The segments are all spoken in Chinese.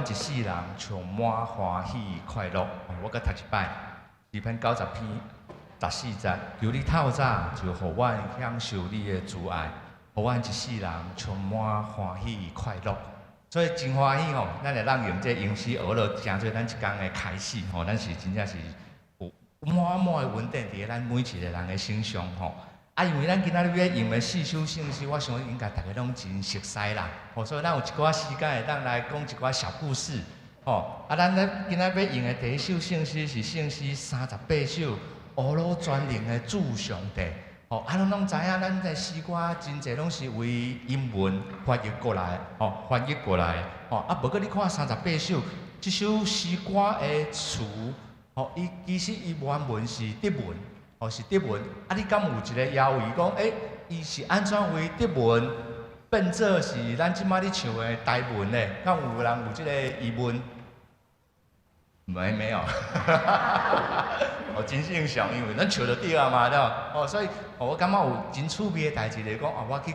一世人充满欢喜快乐。我搁读一摆，诗篇90篇14节，求你透早就互阮享受你的慈爱，互阮一世人充满欢喜快乐。所以真欢喜吼，咱会当用这吟诗学落，成做咱一天的开始吼。咱是真正是有满满的稳定伫咱每一个人的身上吼。啊，因为咱今仔日要用的4首圣诗，我想应该大家拢真熟悉啦。吼，所以咱有一寡时间会当来讲一寡小故事。吼，啊，咱咧今仔要用的第一首圣诗是圣诗38首，俄罗专灵的主上帝。吼，啊，咱拢知影，咱的诗歌真侪拢是为英文翻译过来，翻译过来。吼，啊，无过你看38首，这首诗歌的词，伊其实伊原文是德文。是德文，啊！你敢有一个犹豫讲，伊是安怎为德文变做是咱即摆咧唱的台文呢？敢有人有即个疑问？没有，真正常，因为咱笑得对啊嘛，对所以我感觉有真趣味的代志来讲，我去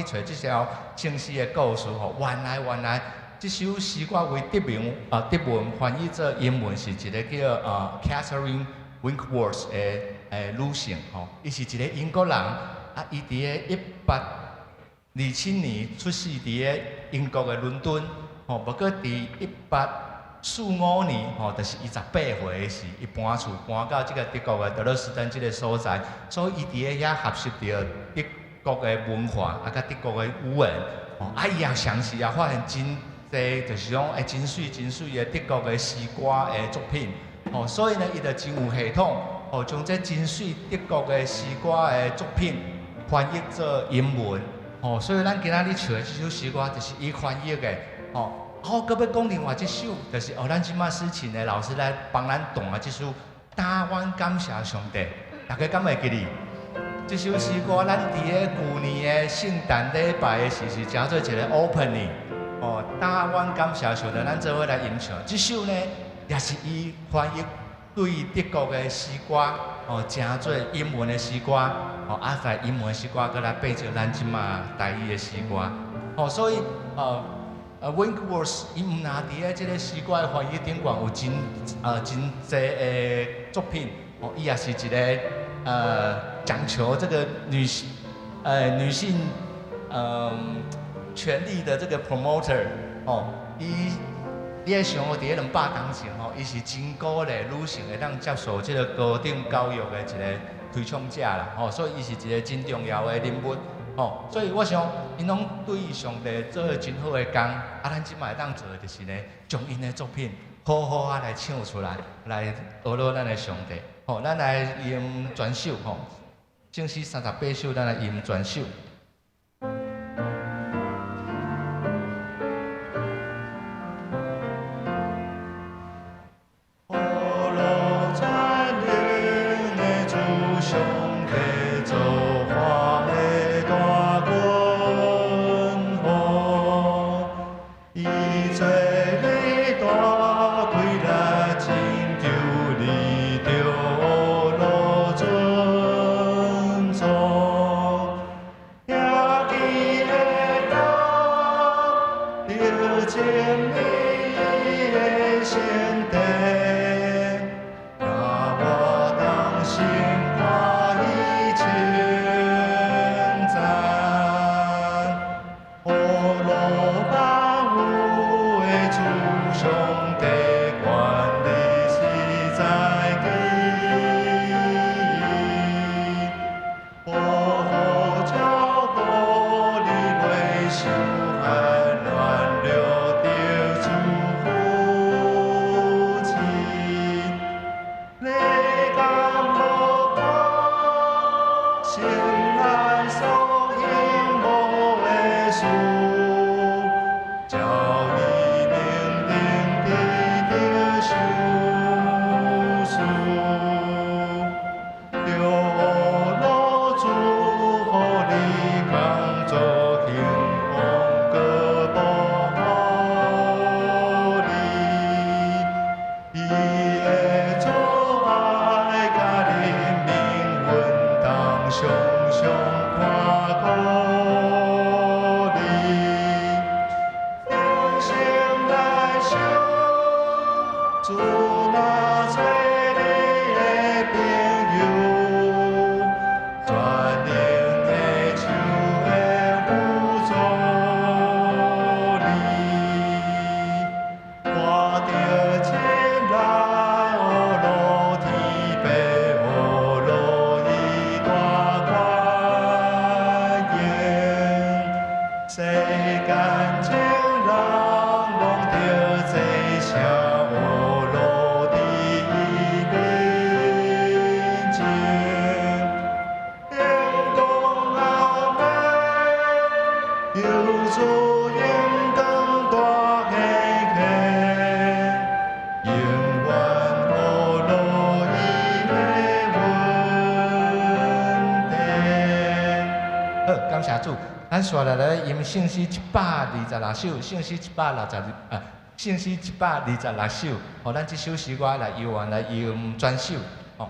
找这条正式的故事原来这首诗歌为德文翻译做英文是一个叫Catherine Winkworth 的女性伊是一个英国人，伊伫个1827年出世伫个英国的伦敦，不过伫1845年就是伊18岁时，伊搬到这个德国的德勒斯登这个所在，所以伊伫个遐学习到德国的文化，甲德国的语文，伊也详细发现真侪，就是讲真水的德国的诗歌的作品。所以呢，伊就真有系统，将这真水德国的诗歌的作品翻译做英文，所以咱今仔日唱的这首诗歌就是伊翻译的，搁要讲另外一首，就是咱即马诗琴的老师来帮咱弹的这首《答阮感谢上帝》，大家敢会记哩？这首诗歌咱伫个旧年的圣诞礼拜的时是叫做一个 opening，答阮感谢上帝，咱做伙来吟唱。这首呢？也是伊翻译对德国的诗歌，成做英文的诗歌，在英文的诗歌，搁来配做咱即马台语的诗歌，所以Winkworth 伊毋但伫个即个诗歌的翻译顶悬有真侪的作品，伊也是一个讲求这个女性权利的这个 promoter，你爱想伫个200年前伊是真鼓励女性会当接受即个高等教育的一个推崇者啦，所以伊是一个真重要的人物，所以我想因拢对上帝做真好的工，咱即摆会当做的就是呢，将因的作品好好来唱出来，来学罗咱的上帝，咱来吟全首正诗38首，咱来吟全首。主那做你的朋友，全能的手会扶助你。我着前来学路天白，学路伊大宽严，世间情人望着这声学路伫伊面前，阳光阿妹，救主阳光大黑黑，永远学路伊的稳定。好，感谢主。咱续来来吟圣诗126首，圣诗126首，吼，咱这首诗歌来由完来吟全首，吼。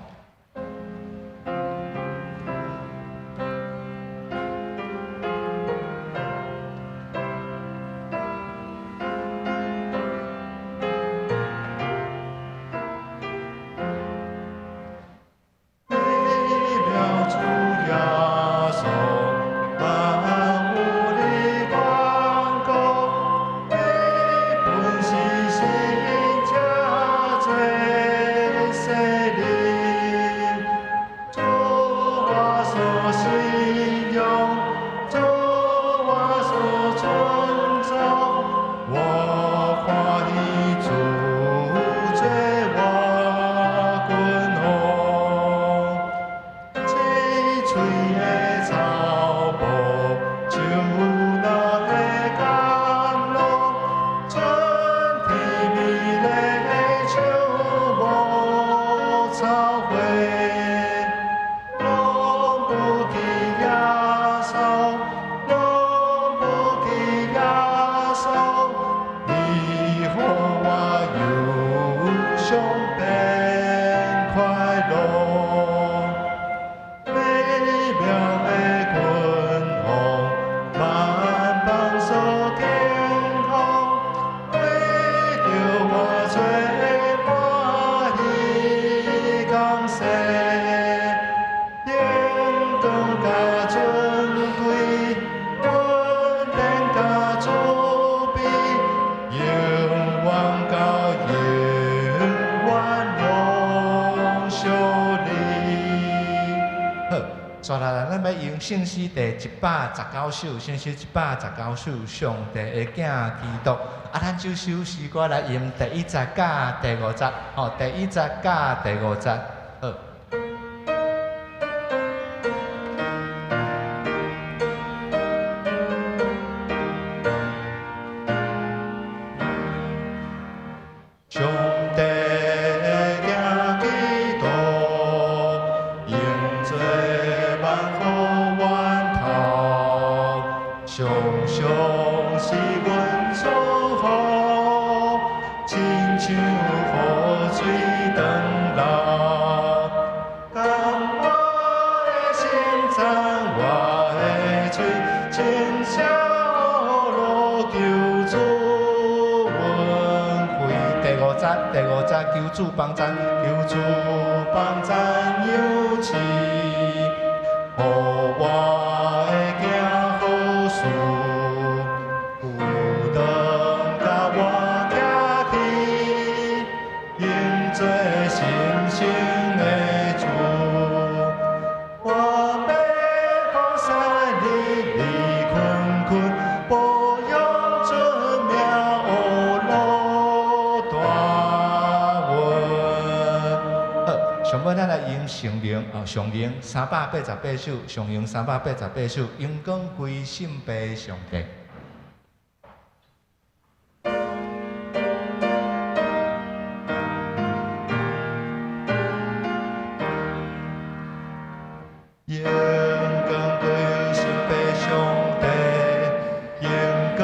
接下来，咱要用圣诗第119首，圣诗119首，上帝的囝基督。咱这首诗歌来吟第1节甲第5节，吼，第1节甲第5节，好。上帝的囝基督，用做万福源头，常常是阮祝福，亲像雨水长流。甘我的心肠，我的嘴，亲像路求主。第5节求主帮赞，求主帮赞有赐，予我的囝好事，有当甲我行去，用做心性的主。我要放山里离困困，保佑准命学路大。上尾咱来吟上灵388首，上灵388首，阳光归心悲上帝。阳光归心悲上帝，阳光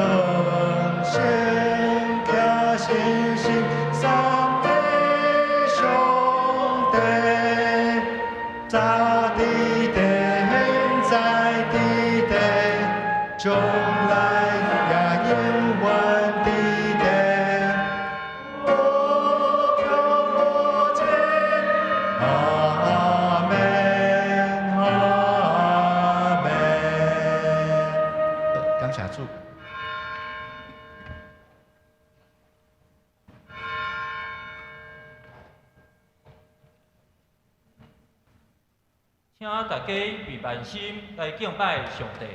献家信心。在地地，现在地地，将来。请大家为万心来敬拜上帝。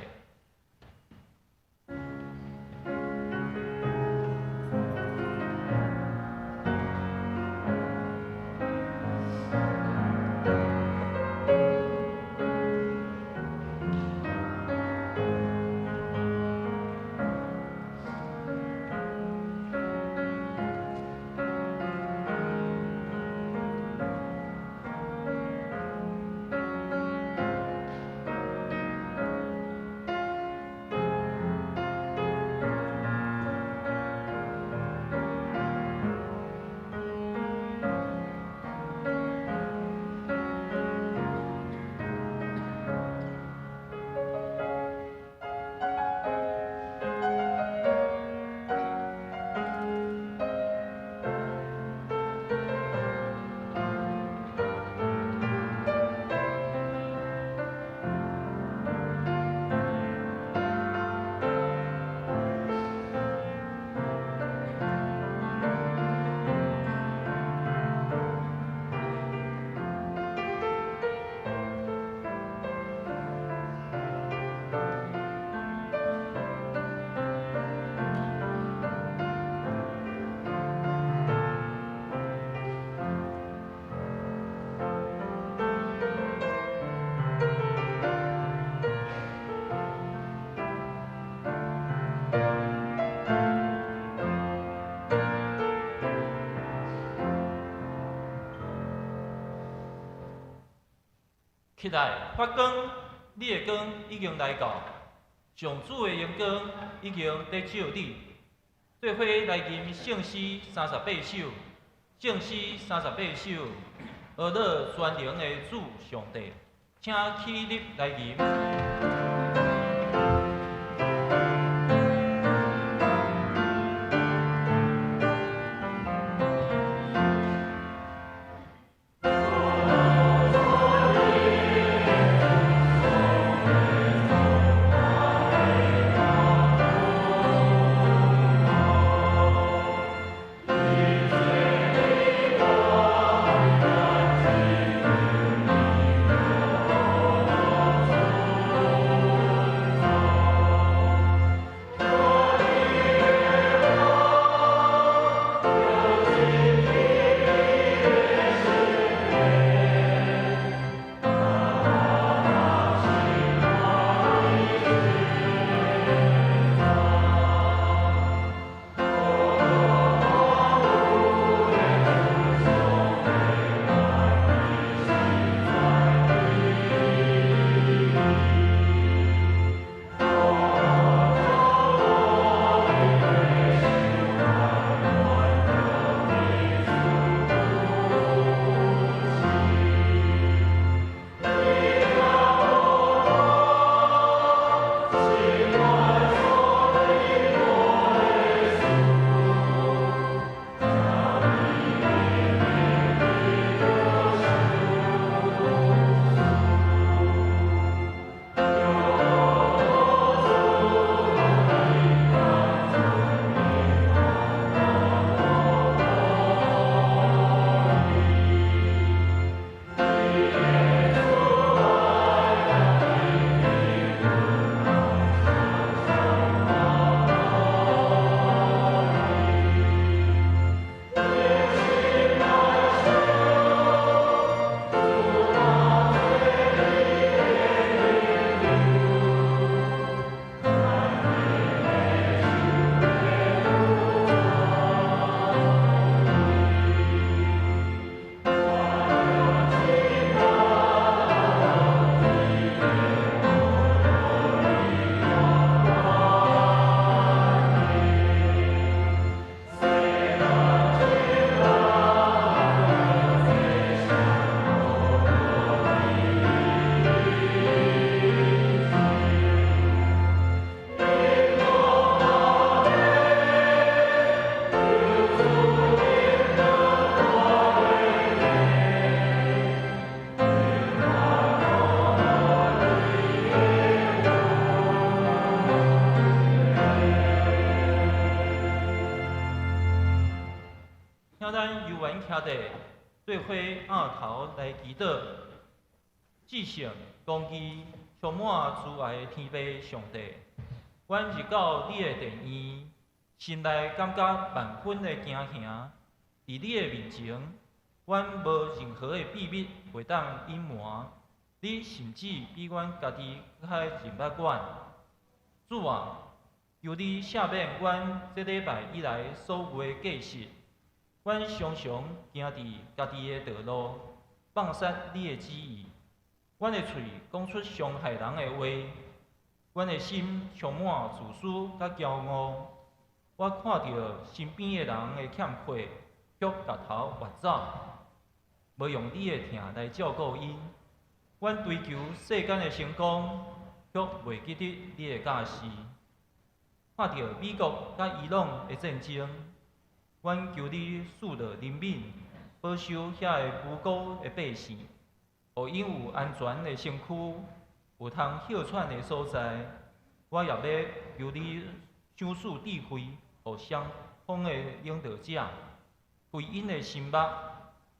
起来，发光！你的光已经来到，上主的阳光已经在照你。做伙来吟圣诗38首，圣诗38首，学乐全能的主上帝，请起立来吟。请咱游玩徛地，做伙仰头来祈祷，至诚公义，充满慈爱的天父上帝，阮入到你的殿院，心内感觉万分的惊吓。伫你的面前，阮无任何的秘密会当隐瞒，你甚至比阮家己搁较认捌阮。主啊，求你赦免阮这礼拜以来所有的过失。阮常常行伫家己的道路，放杀你的旨意。阮的喙讲出伤害人的话，阮的心充满自私甲骄傲。我看到身边的人的欠缺，却把头挖走，无用你的疼来照顾因。阮追求世间的成功，却袂记得你的教示。看到美国甲伊朗的战争，阮求你赐落怜悯，保守遐个无辜的百姓，互因有安全的身躯，有通休喘的所在。我也要求你赏赐智慧，互双方的领导者，开因的心目，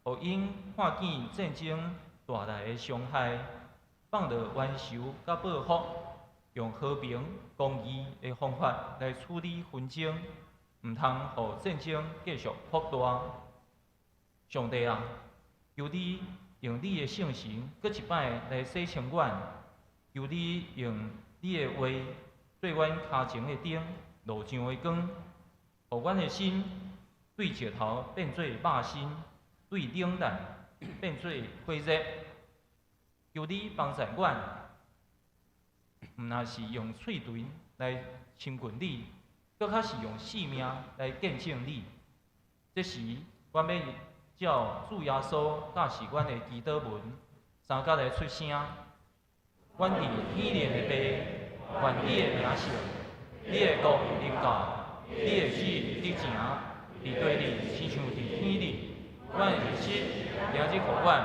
互因看见战争带来的伤害，放下冤仇甲报复，用和平公义的方法来处理纷争。毋通互战争继续扩大。上帝啊，求你用你的圣神，搁一摆来洗清阮；求你用你的话，对阮骹前的灯路上的光，互阮的心对石头变做肉心，对冷淡变做火热。求你帮助阮，毋若是用喙唇来亲近你。搁较是用性命来见证你。这时，阮要照主耶稣教示阮的祈祷文，三甲来出声。阮伫天灵的爸，愿你的名圣，你的国临到，你的旨意伫正，伫地里，亲像伫天里。阮的日子，明日互阮，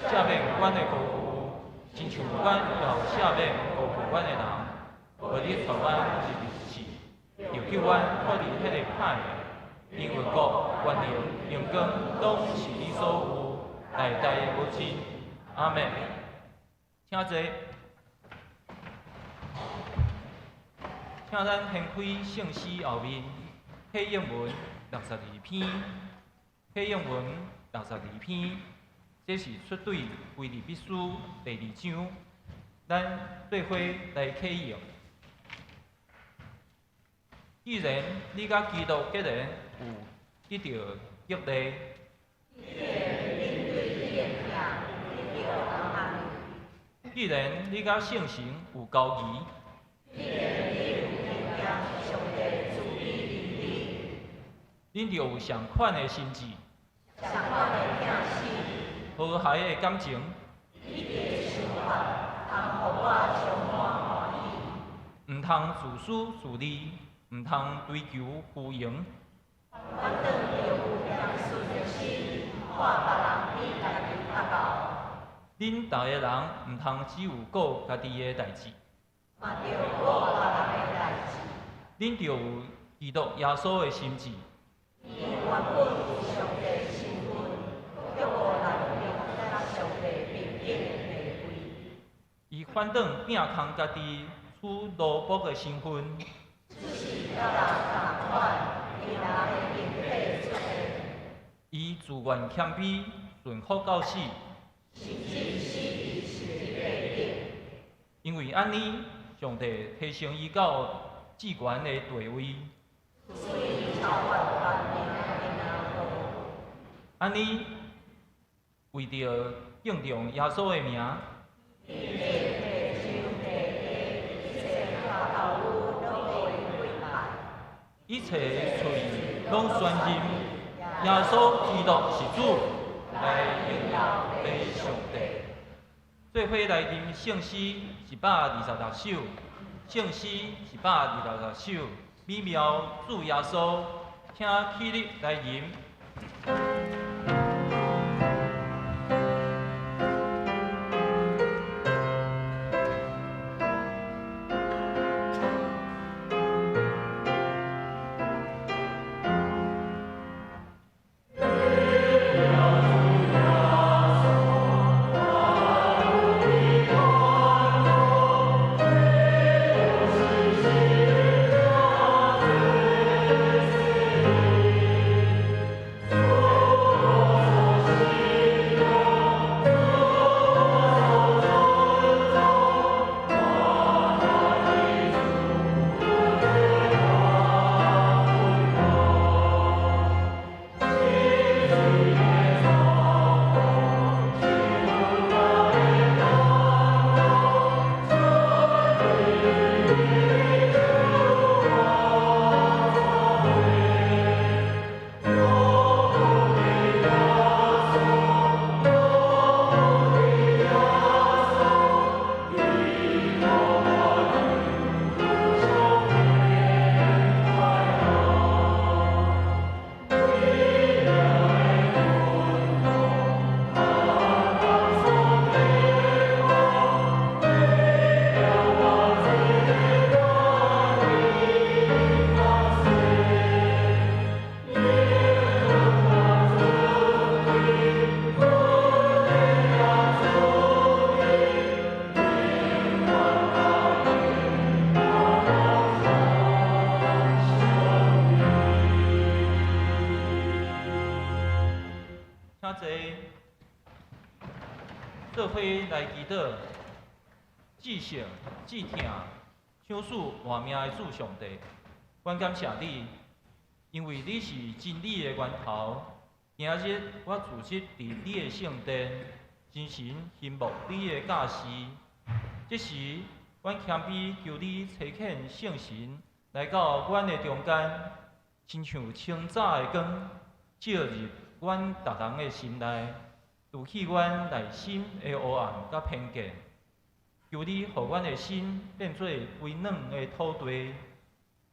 赦免阮的过负，亲像阮要赦免过负阮的人，互你传阮入日子。又叫阮脱离迄个歹的，因为国、权力、荣光，拢是你所有，代代无尽。阿门。请坐，请咱掀开圣诗后面配英文62篇，配英文62篇，这是出对《腓立比书》第2章，咱做伙来启用。既然你甲基督结连有得到激励，既然你甲圣神有交谊，恁就有上款的心志，和谐的感情，毋通自私自利。毋通追求虚荣。恁逐个人毋通只有顾家己的代志，恁着有基督耶稣的心志。伊反倒摒空家己处奴仆的身份。伊自愿谦卑，顺服到死。因为安尼，上帝提升伊到至悬的地位。安尼，为着敬重耶稣的名。一切喙拢宣认耶稣基督是主，来荣耀给上帝。做伙来吟圣诗126首，圣诗126首，美妙主耶稣，请起立来吟。侪做伙来祈祷，至圣至疼，抢赐活命的主上帝，阮感谢你，因为你是真理的源头。今日我组织伫你的圣殿，真心信服你的教示。这时，阮谦卑求你差遣圣神来到阮的中间，亲像清早的光，照入阮逐人的心内，除去阮内心的黑暗甲偏见。求你，互阮的心变做肥软的土地，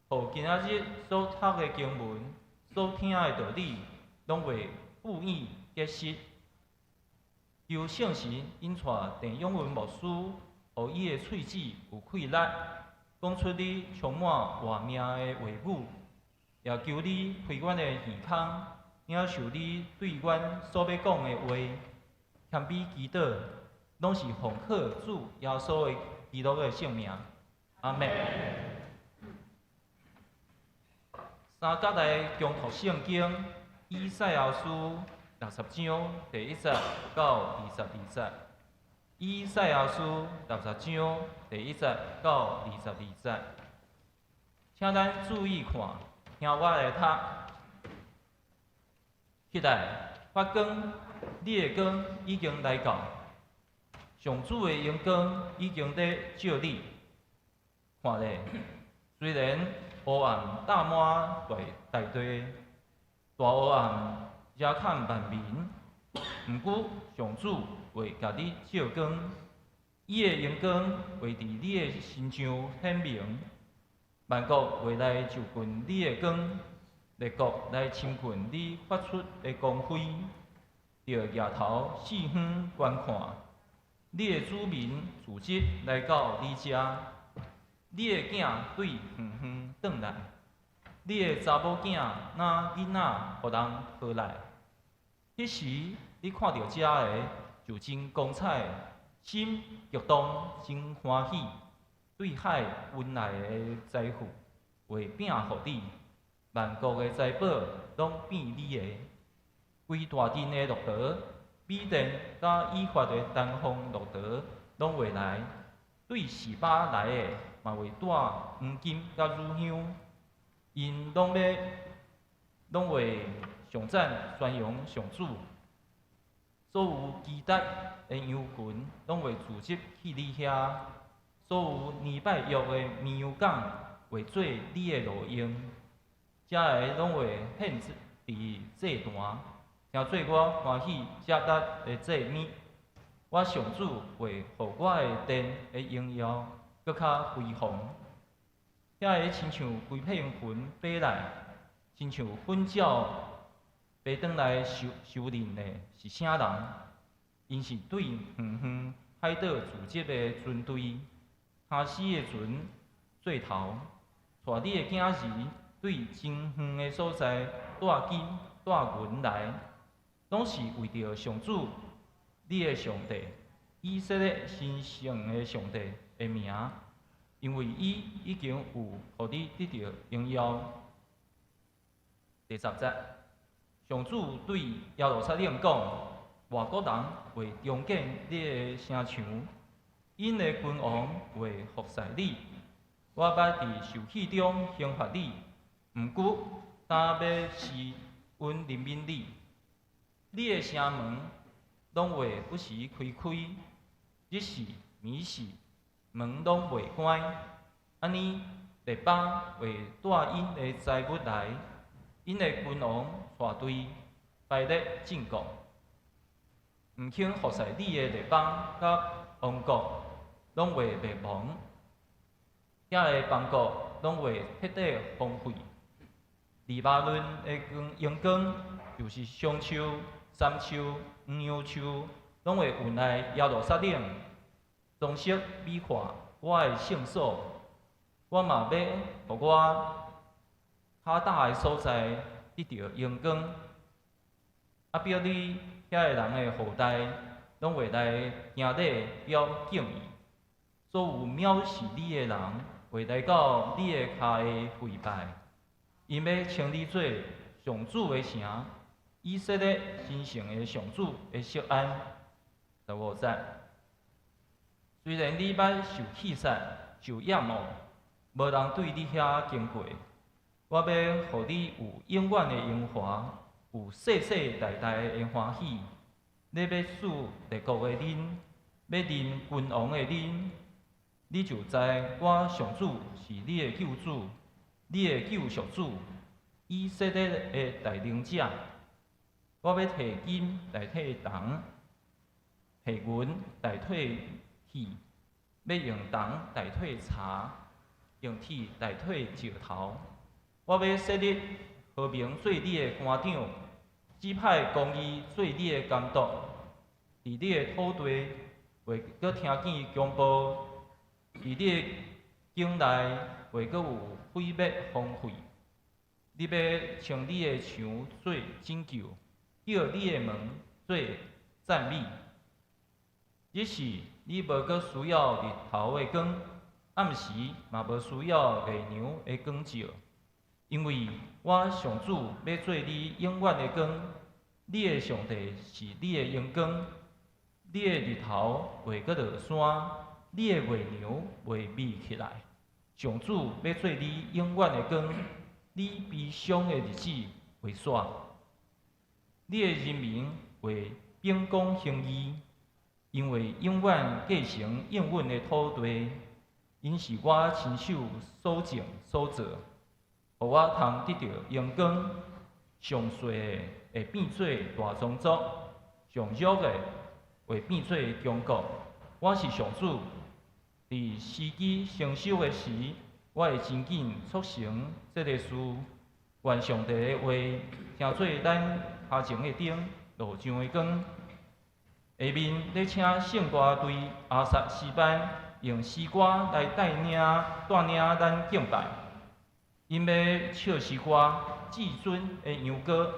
互今仔日所读的经文、所听的道理，拢会富裕结实。求圣神引带陈永文牧师，互伊的喙齿有气力，讲出你充满活命的话语。也求你开阮的耳孔，领受你对阮所要讲的话，谦卑祈祷，拢是奉靠主耶稣的基督的圣名。阿门。三角来共读圣经，以赛亚书60章第1节到22节。以赛亚书60章第1节到22节，请咱注意看，听我来读。起来，发光，你的光已经来到，上主的阳光已经在照你。看咧，虽然黑暗搭满大地，大黑暗遮看万民，毋过上主会甲你照光，伊的阳光会伫你的身上显明，万国会来就近你的光，列国来亲近你发出的光辉，着额头四方观看，你的子民自织来到你遮，你的囝对远远转来，你的查某囝若囡仔互人抱来，迄时你看到遮个就真光彩，心激动真欢喜，对海温来的财富会变互你，万国的财宝拢变你的，规大阵的骆驼、米甸甲以法的东方骆驼拢会来，对示巴来的嘛会带黄金甲乳香，因拢会上赞宣扬上主。所有期待的羊群拢会聚集去你遐，所有年拜约的绵羊港会做你的路用，遮个拢会献伫祭坛，听做我欢喜接纳的祭物。我上主会互我的殿的荣耀搁较辉煌，遐个亲像规片云飞来，亲像粉鸟飞转来修理的是啥人？因是对远远海岛组织的军队，哈死的船做头，带你的囝儿对真远的所在带金带银来，拢是为着上主你的上帝，以色列神圣的上帝的名，因为伊已经有互你得到荣耀。第10节。上主对耶路撒冷讲：外国人会重建你的城墙，因的君王会服侍你。我捌伫受气中刑罚你，毋过但要施恩怜悯你。你的城门拢会不时开开，日时暝时门拢袂关。安尼，列邦会带因的财物来。因的君王带队排列进国，毋肯服侍你的列邦甲王国，拢会灭亡。遐个邦国拢会彻底荒废。黎巴嫩的阳光，就是香树、杉树、黄杨树，拢会运来耶路撒冷，装饰美化我的圣所。我嘛要互我较大的所在得到阳光，表你遐个人的后代拢会来行礼表敬意。所有藐视你的人会来到你的骹下跪拜，因要称你做上主的城，以色列新成的上主的锡安。15节。虽然你捌受气杀，受厌恶，无人对你遐经过，我要互你有永远的荣华，有世世代代的欢喜。你要使列国的恁，要啉君王的恁，你就知我上主是你的救主，你的救赎主，以色列的大能者。我要摕金代替铜，摕银代替铁，要用铜代替茶，用铁代替石头。我要设立和平做你的官长，指派公义做你的监督。伫你的土地袂阁听见强暴，伫你的境内袂阁有毁灭荒废。你要称你的墙做拯救，叫你的门做赞美。即是你无阁需要日头的光，暗时嘛无需要月亮的光照，因为我上主要做你永远的光，你的上帝是你的阳光，你的日头袂阁落山，你的月亮袂眯起来。上主要做你永远的光，你悲伤的日子会煞，你的人民会秉公行义。因为永远继承应允的土地，因是我亲手所种所造，互我通得到阳光。上衰的会变做大宗族，上弱的会变做强国。我是上主，伫时机成熟的时，我会真紧促成这个事。愿上帝的话听做咱下前的灯，路上的光。下面，咧请圣歌队阿萨诗班用诗歌来带领咱敬拜，因要唱诗歌至尊的扬歌。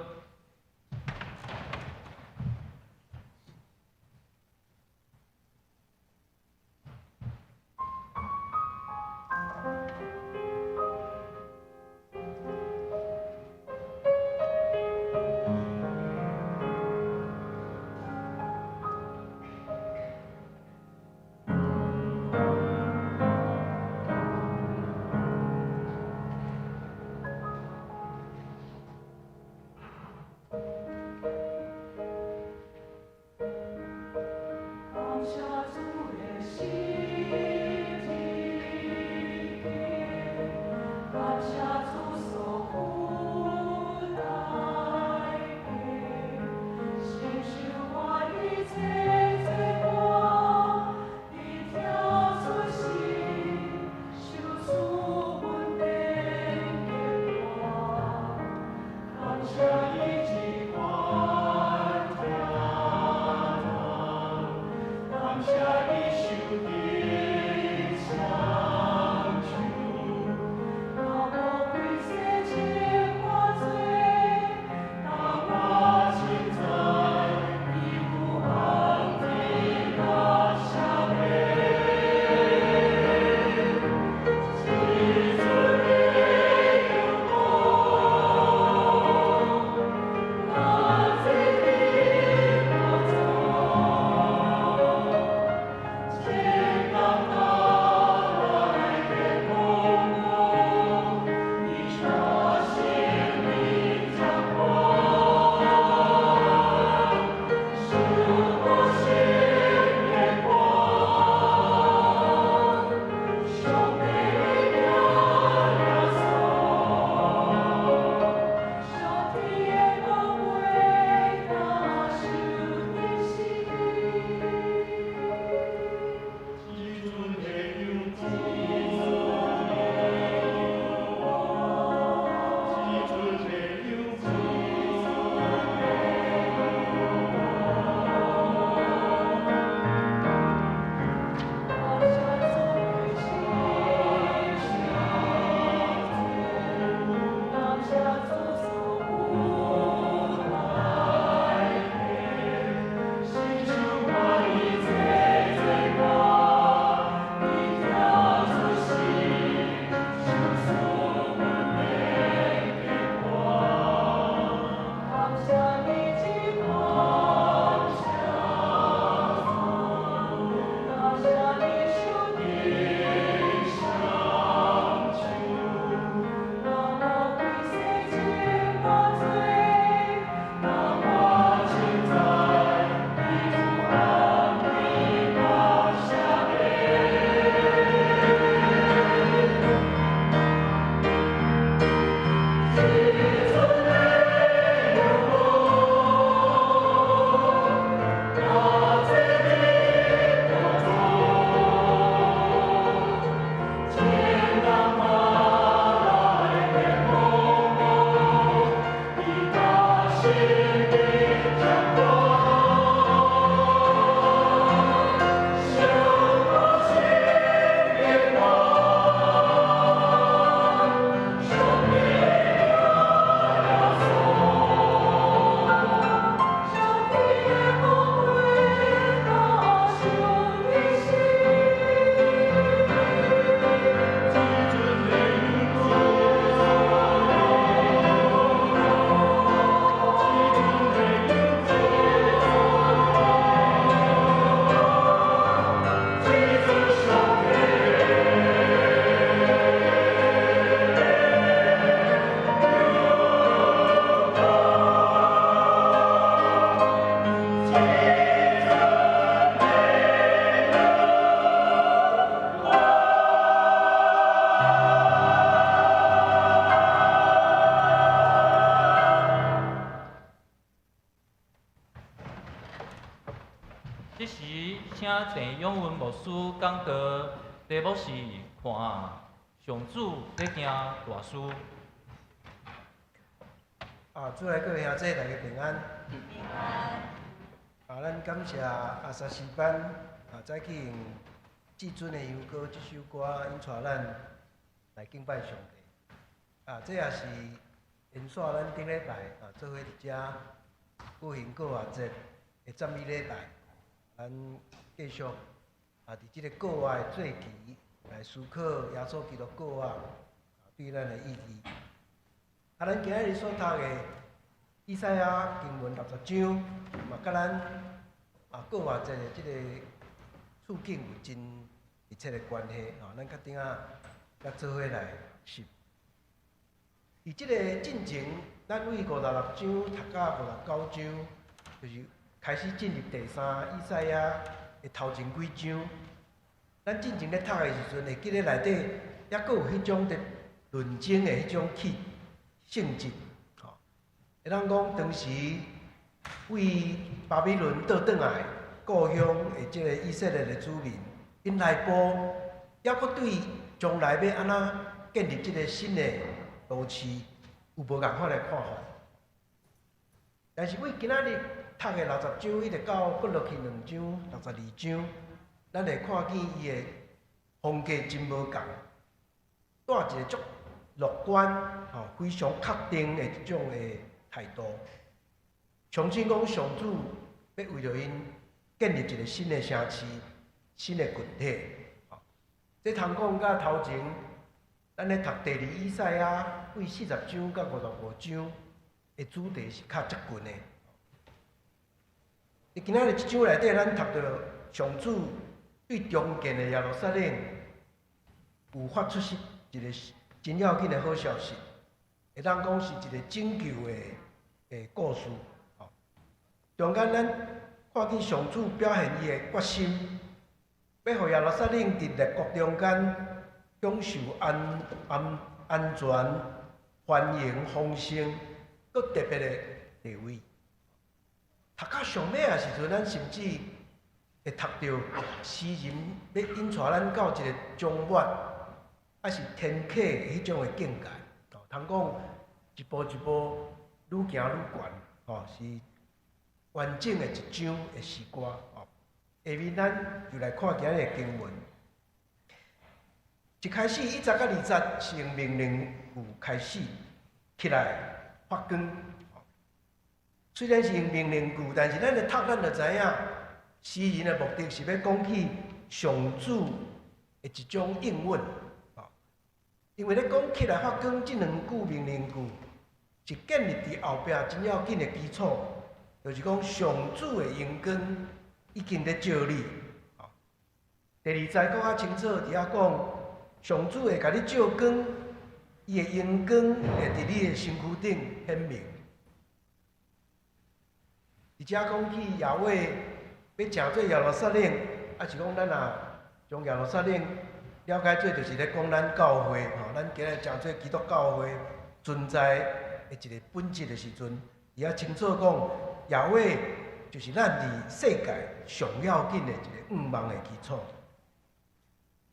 这时，请郑永文牧师讲道，题目是看上主在行大事。主内各位兄弟，大家平安。平安。咱感谢沙诗班早起用至尊的羊歌这首歌引带咱来敬拜上帝。这也是延续咱顶礼拜做伙伫遮举行过活节的赞美礼拜，咱继续伫即个过活的做期来思考耶稣基督过活对咱的意义。咱今日所读的以赛亚经文60章，嘛甲咱过活节的即个处境有真密切的关系咱较顶要做伙来习。伫即个进程，咱为56章读到59章，就是开始进入第三以赛亚的头前几章。咱进前咧读的时阵，会记咧内底还佫有迄种的论证的迄种性质，会当讲当时为巴比伦倒转来故乡的即个以色列的子民，因内部还佫对将来要安怎建立即个新的都市有无共款的看法。但是为今仔日读的60章，一直到搁落去2章62章，咱会看见伊的风格真无共，带一个足乐观非常确定的一种的态度，相信讲上主要为着因建立一个新的城市、新的群体。这通讲甲头前，咱咧读第2以赛亚为40章到55章的主题是较接近的。伫今仔日即章内底，咱读到上主对中建的耶路撒冷有发出一个真要紧的好消息，会当讲是一个拯救的故事。中间咱看见上主表现伊的决心，要互耶路撒冷伫列国中间享受安全、欢迎、丰盛，搁特别的地位。读到上尾的时阵，咱甚至会读到诗人要引带咱到一个终末，还是天启的迄种的境界。通讲一步一步愈行愈悬，是完整的一章的诗歌。下面咱就来看今日的经文。一开始1节到2节是用命令句开始，起来发光。虽然是用命令句，但是咱咧读，咱就知影诗人的目的是要讲起上主的一种应允。因为咧讲起来发光这2句命令句，是建立伫后壁真要紧的基础，就是讲上主的阳光已经咧照你。第2节讲较清楚，伫遐讲上主会甲你照光，伊的阳光会伫你的身躯顶显明。而且讲起耶和华要成做耶路撒冷，还是讲咱若将耶路撒冷了解做，就是咧讲咱教会咱今日成做基督教会存在的一个本质的时阵，伊也清楚讲耶和华就是咱伫世界上要紧的一个愿望的基础。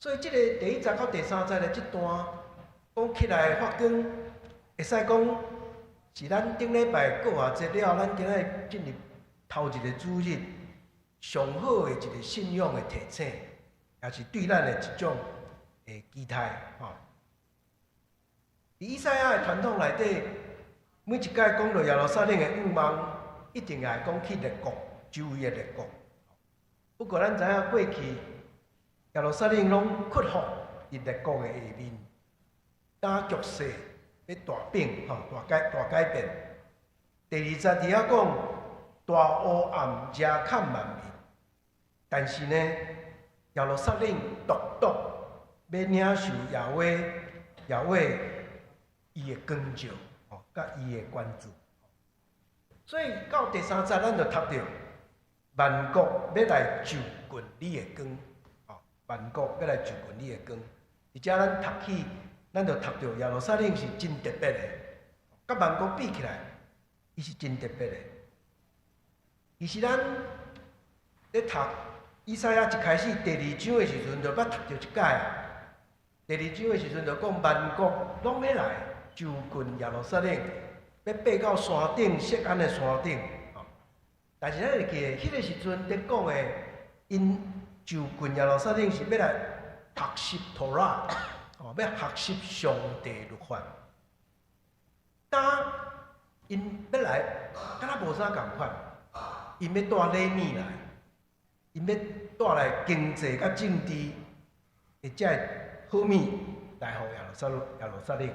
所以，这个第1节到第3节的这段讲起来发光，会使讲是咱顶礼拜过活节了，咱今日进入头一个主日上好的一个信仰的提醒，也是对咱的一种期待。伫以赛亚的传统内底，每一届讲到耶路撒冷的愿望，一定会讲起列国周围的列国。不过，咱知影过去耶路撒冷拢屈服伫列国的下面，当局势要大变大改变。第2节伫遐讲大黑暗遮看万民，但是呢，耶路撒冷独要领受耶和华伊的光照，甲伊的关注。所以到第3节，咱就读到万国要来就近你的光，万国要来就近你的光。而且咱读起，咱就读到耶路撒冷是真特别的，甲万国比起来，伊是真特别的。伊是咱咧读以赛亚一开始第2章的时阵，就捌读着一解啊。第2章的时阵，就讲万国拢要来就近耶路撒冷，要爬到山顶锡安的山顶。但是咱会记得，迄个时阵咧讲的，因就近耶路撒冷是要来学习托拉，要学习上帝律法。当因要来，敢若无啥共款，因要带礼物来，因要带来经济甲政治，或者好物来互耶路撒冷。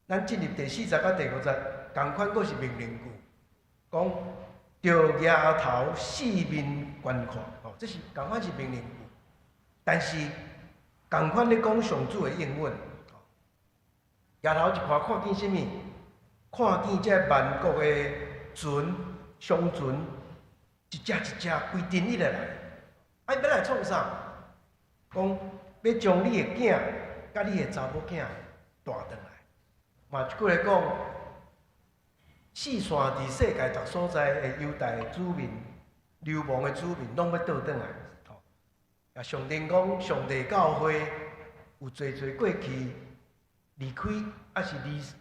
咱进入第40甲第50，共款阁是命令句，讲着额头四面观看，这是共款是命令句，但是共款咧讲上主的应允。额头一看看见啥物？看见这万国的船、商船，一只一只规阵伊来，要来创啥？讲要将你的囝甲你的查某囝带转来。嘛，一句来讲，四散伫世界逐所在的犹太的子民、流亡的子民，拢要倒转来。也上帝讲，上帝教会有侪过去离开，还是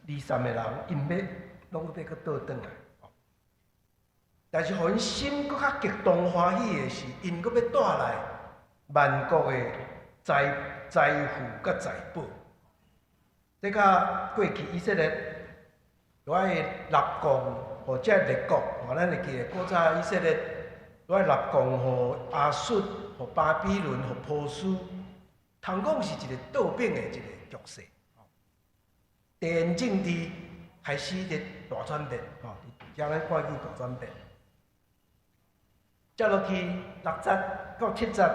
离散的人，因要拢要搁倒转来。但是，互因心搁较激动欢喜的是，因搁要带来万国的财富甲财宝。这甲过去以色列都爱立功，或者列国，咱会记得古早以色列都爱立功，互亚述、互巴比伦、互波斯，通讲是一个倒饼的一个局势。地缘政治开始咧大转变，遮咱看见大转变。接落去60到70，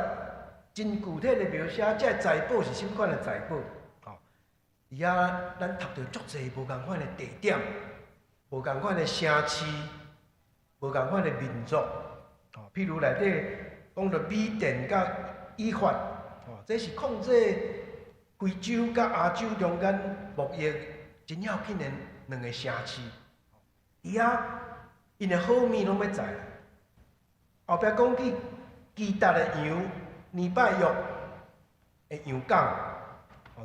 真具体的描写，这财宝是什么款的财宝？而遐咱读到足侪无共款的地点，无共款的城市，无共款的民族。譬如内底讲到缅甸甲以法，这是控制非洲甲亚洲中间贸易真要紧的两个城市。而遐因的好物拢要在。后壁讲起基达的羊，尼拜约的羊港。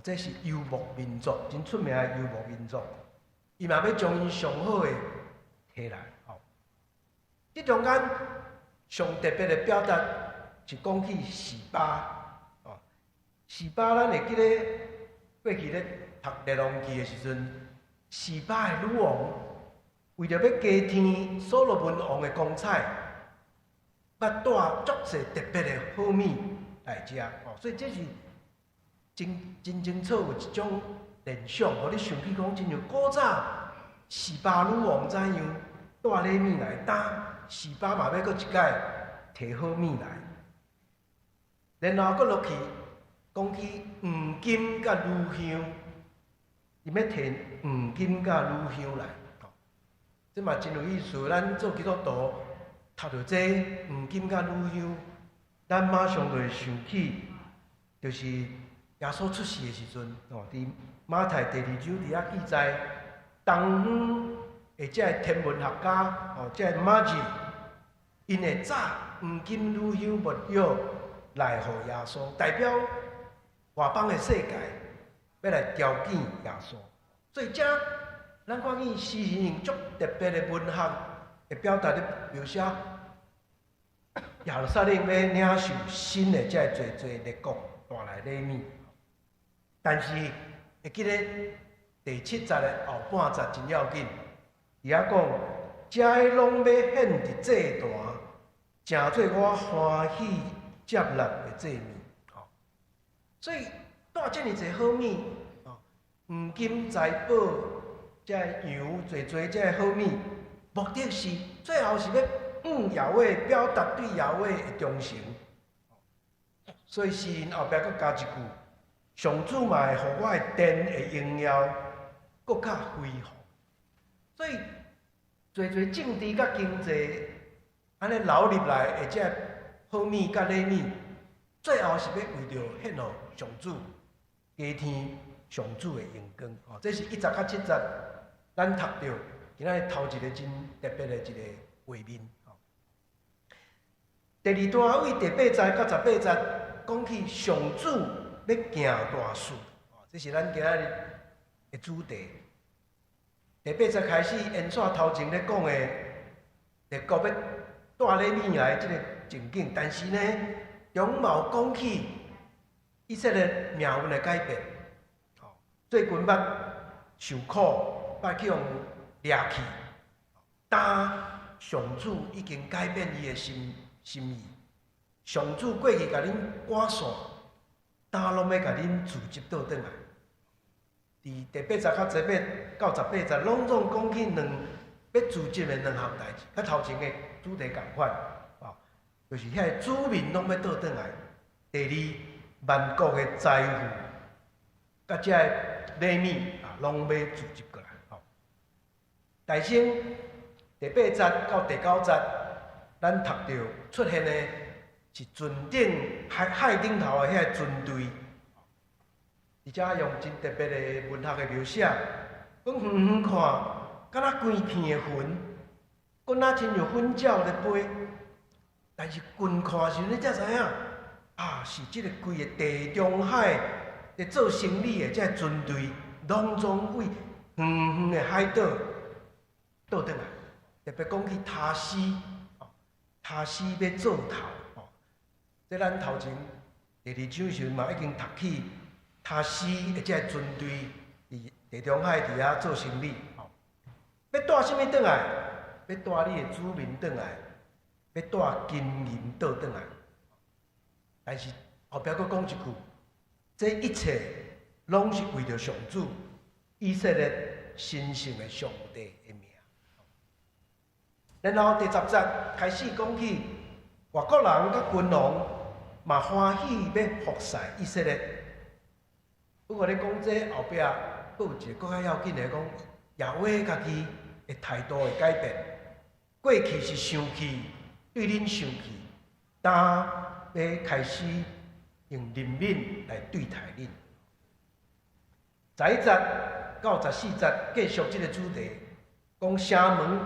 这是游牧民族，真出名的游牧民族。伊嘛要将因上好的摕来。这中间上特别的表达是讲起示巴。示巴咱会记得过去咧读列王记的时阵，示巴的女王为着要加添所罗门王的光彩，捌带足侪特别的好物来遮。所以这是。真清楚有一种联想，互你想起讲，亲像古早示巴女王怎样带礼物来，当示巴嘛要搁一届摕好物来，然后搁落去讲起黄金甲乳香，伊要摕黄金甲乳香来，这嘛真有意思。咱做基督徒读到这黄金甲乳香，咱马上就会想起，就是。耶稣出世的时阵，伫马太第2章伫遐记载，东方的这天文学家，这马吉，因会炸黄金乳香物药来互耶稣，代表外邦的世界要来雕见耶稣。所以这咱看见诗人用足特别的文学的表达咧描写耶路撒冷要领受新的这侪列国带来礼物。但是会记得第70的后半节真要紧，伊遐讲，这拢要献伫祭坛，诚做我欢喜接纳的祭物。所以带遮尔侪好物，黄金财宝，这羊侪这好物，目的是最后是要亚伟表达对亚伟的忠诚。所以诗人后壁佫加一句。上主嘛会互我的殿的荣耀搁较恢复，所以侪政治甲经济安尼流入来的这好物甲礼物，最后是要为着献互上主，加添上主的荣光。这是1节到7节，咱读到今仔日头一个真特别的一个画面。第二段为第八节到18节讲起上主要行大事，这是咱今日的主题。第八节开始，延续头前咧讲的列国要带咧米来即个情景，但是呢，中嘛有讲起以色列命运的改变。最近捌受苦，捌去用掠去，但上主已经改变伊的心意。上主过去甲恁赶线，但拢要甲恁自接倒转来。伫第八节到18节，拢总讲起要自接的两项代志，甲头前的主题共款，就是遐子民拢要倒转来。第二，万国的财富，甲遮个礼米拢要自接过来。大先第八节到第9节，咱读到出现的是船顶海顶头的遐个船队，而且用真特别的文学的描写，讲远远看，敢若规片的云，滚啊亲像粉鸟咧飞，但是近看时，你才知影，是即个规个地中海咧做生意的这个船队，拢总为远远的海岛倒转来。特别讲起塔斯，塔斯要做头，这咱头前第2章时嘛已经读起塔斯的这个船队伫地中海伫遐做生意，要带什么转来？要带你的子民转来，要带金银倒转来。但是后壁佫讲一句，这一切拢是为着上主以色列神圣的上帝的名。然后第10节开始讲起外国人甲君王嘛欢喜要服侍以色列。不过咧讲这后壁，佫有一个更较要紧的，讲亚威家己的态度会改变。过去是生气，对恁生气，但要开始用怜悯来对待恁。11节到14节继续这个主题，讲城门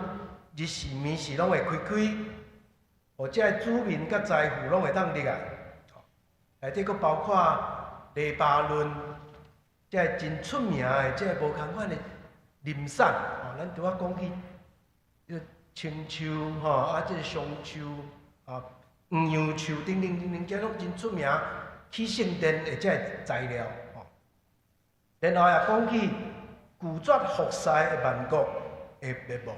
日时暝时拢会开开，或者子民甲财富拢会当入来。内底佫包括黎巴嫩，这真出名的，这无共款的林产，咱拄仔讲起，这青树这松树黄杨树等等，这拢真出名起圣殿的这材料。然后也讲起拒绝服侍的万国的灭亡。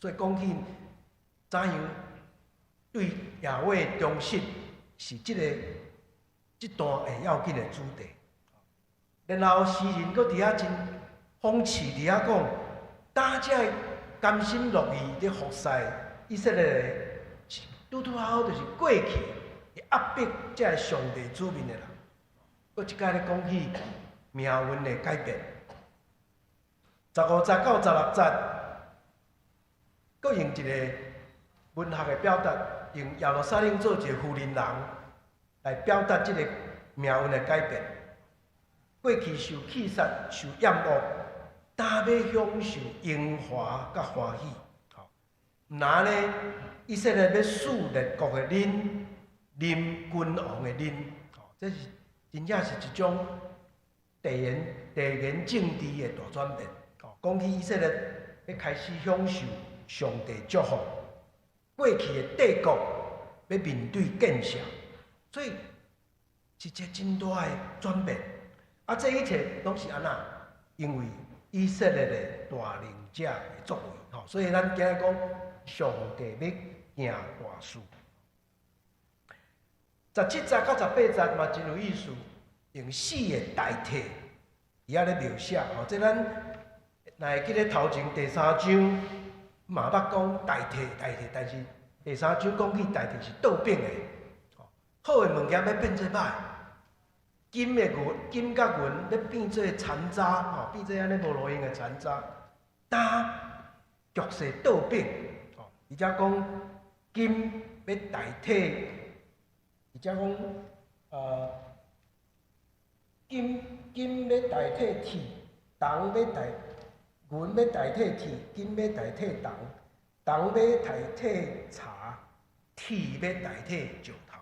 所以讲起怎样对亚威忠实，是这段会要紧的主题。然后诗人佫伫遐真讽刺，伫遐讲，大家甘心乐意咧服侍以色列的，拄好好就是过去会压迫这个上帝子民的人。佫一摆咧讲起命运的改变。15节到16节。佫用一个文学的表达，用耶路撒冷做一个富人来表达这个命运的改变。过去受气杀、受厌恶，但要享受荣华甲欢喜。毋然呢，以色列要树列国的恁，啉君王的恁。这是真正是一种地缘政治的大转变。讲起以色列要开始享受上帝祝福，过去的帝国要面对建设，所以是一个真大的转变。这一切拢是安那？因为以色列的大能者的作为，所以咱今日讲上帝要行大事。17节到18节嘛真有意思，用死的代替，伊遐咧描写。这咱若会记咧头前第3章。嘛捌讲代替，但是第3章讲起代替是倒变的。好的物件要变做歹，金甲银要变做残渣，变做安尼无路用的残渣。但局势倒变，而且讲金要代替，而且讲金要代替铁，铜要代。银要代替铁，金要代替铜，铜要代替茶，铁要代替石头。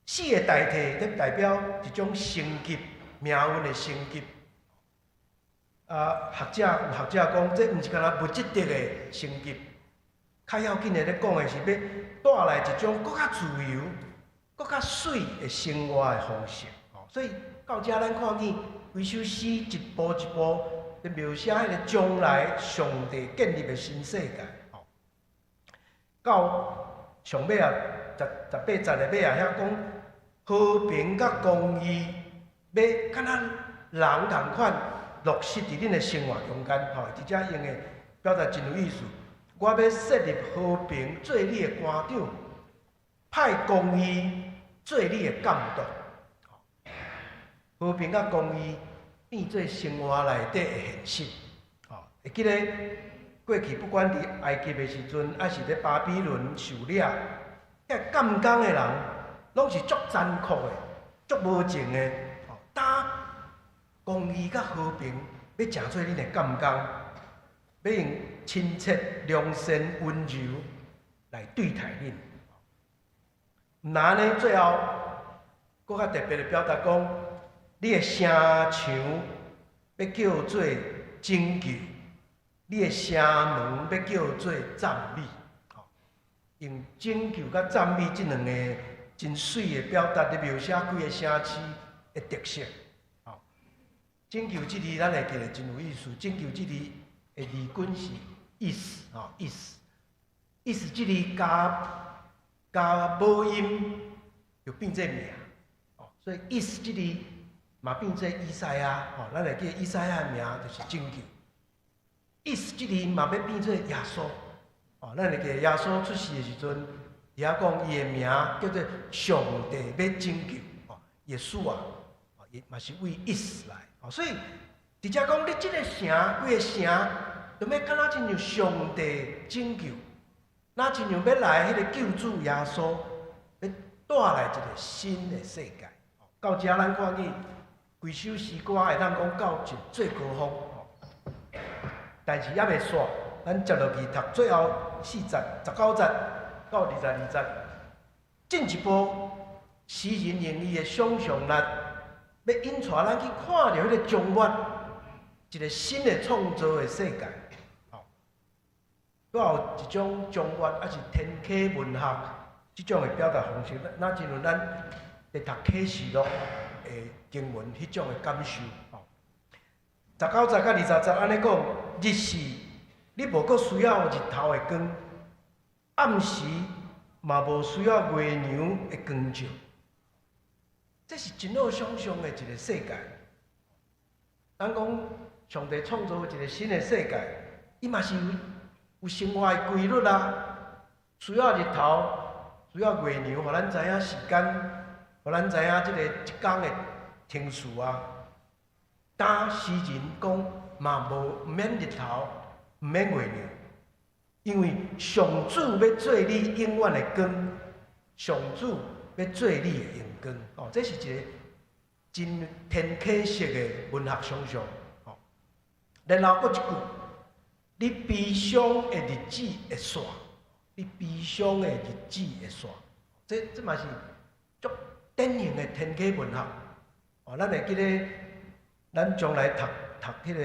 死的代替，咧代表一种升级、命运的升级。学者讲，这毋是干那物质的升级，较要紧的咧讲的是要带来一种更较自由、更较水的生活的方式。所以到遮咱看见规首诗一步一步咧描写迄个将来上帝建立的新世界。到上尾啊18、10个尾啊，遐讲和平甲公义要敢若人同款落实伫恁的生活中间。伫遮用的表达真有意思。我要设立和平做你的官长，派公义做你的监督。和平甲公义变做生活内底的现实。会记得过去不管伫埃及的时阵，还是咧巴比伦受掠，遐监工的人拢是足残酷的、足无情的。打公义甲和平要成做恁的监工，要用亲切、良善、温柔来对待恁。毋然呢，最后搁较特别的表达讲，你的声墙要叫做拯救，你的城门要叫做赞美。用拯救甲赞美这两个真水的表达，咧描写几个城市的特色。拯救这字咱会记得真有意思。拯救这字的字根是意思，意思这字加母音就变做名，所以意思这字嘛变做以赛亚，咱会记得以赛亚的名就是拯救。意思这字嘛要变做耶稣，咱会记得耶稣出世的时阵，伊遐讲伊的名叫做上帝要拯救，耶稣啊，伊嘛是为意思来。所以，直接讲，你即个城，几个城，就要敢若亲像上帝拯救，那亲像要来迄个救主耶稣，要带来一个新的世界。到遮咱看见规首诗歌会当讲到一最高峰，但是还袂煞，咱接落去读最后4节、19节到22节，进一步，诗人用伊的想象力。要引带咱去看到迄个将来一个新的创造的世界，搁有一种将来，还是天启文学即种的表达方式，那亲像咱咧读启示录的经文迄种的感受。19节到20节安尼讲，日时你无搁需要日头的光，暗时嘛无需要月亮的光照。这是真好想象的一个世界。咱讲上帝创造一个新的世界，伊嘛是有生活的规律啊，需要日头，需要月亮，互咱知影时间，互咱知影即个一天的天数啊。当诗人讲嘛毋免日头，毋免月亮，因为上主要做你永远的光，上主要做你的阳光。这是一个真天启式的文学想象。然后搁一句，你悲伤的日子会煞，你悲伤的日子会煞。这嘛是足典型的天启文学。咱会记得，咱将来读迄个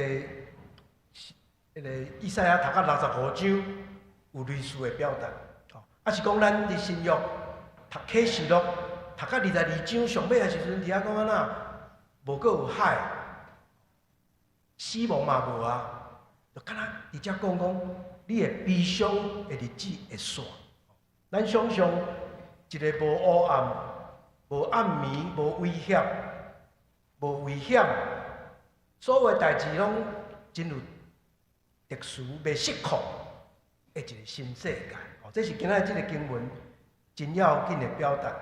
以赛亚读到65章，有类似的表达。啊是讲咱伫新约读启示录，读到22章上尾的时阵，伫遐讲安那，无搁有海，死亡嘛无啊，就敢若伫遮讲你的悲伤的日子会煞。咱想象一个无黑暗、无暗暝、无危险、无危险，所有的代志拢真有特殊、袂失控的一个新世界。这是今仔日这个经文真要紧的表达。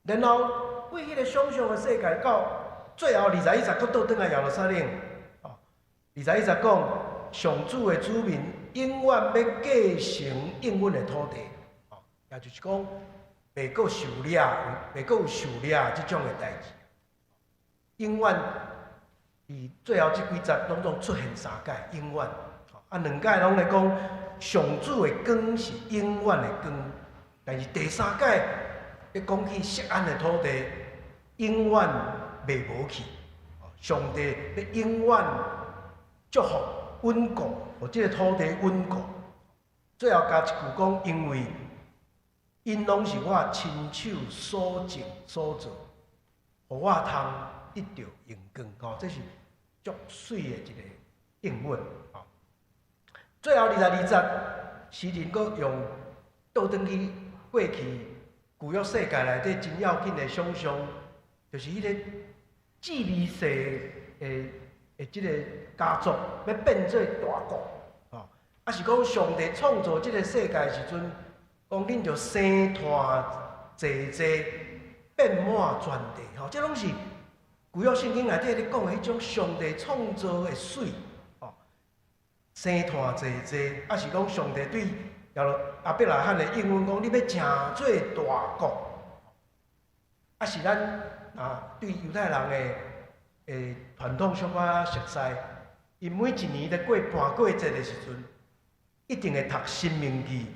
然后为迄个想象的世界到最后21节，搁倒转来耶路撒冷。21节讲，上主的子民永远要继承应允的土地，也就是讲，袂搁受掠，袂搁有受掠即种的代志。永远，伫最后即几节拢出现3届，永远。2届拢来讲，上主的光是永远的光，但是第三届要讲起锡安的土地，永远袂无去。上帝要永远祝福稳固，互即个土地稳固。最后加一句讲，因为因拢是我亲手所种所做，互我通得到荣光。这是足水的一个应允。最后22节，诗人阁用倒转去过去旧约世界内底真要紧的想象，就是迄个智利世的即个家族要变做大国，啊是讲上帝创造即个世界的时阵，讲恁着生团济济，遍满全地，即拢是旧约圣经内底咧讲的迄种上帝创造的水，生团济济，啊是讲上帝对亚伯拉罕的应允讲，你要成做大国，啊是咱对犹太人的传统小可熟悉，因每一年咧过盘过节的时阵，一定会读《申命记》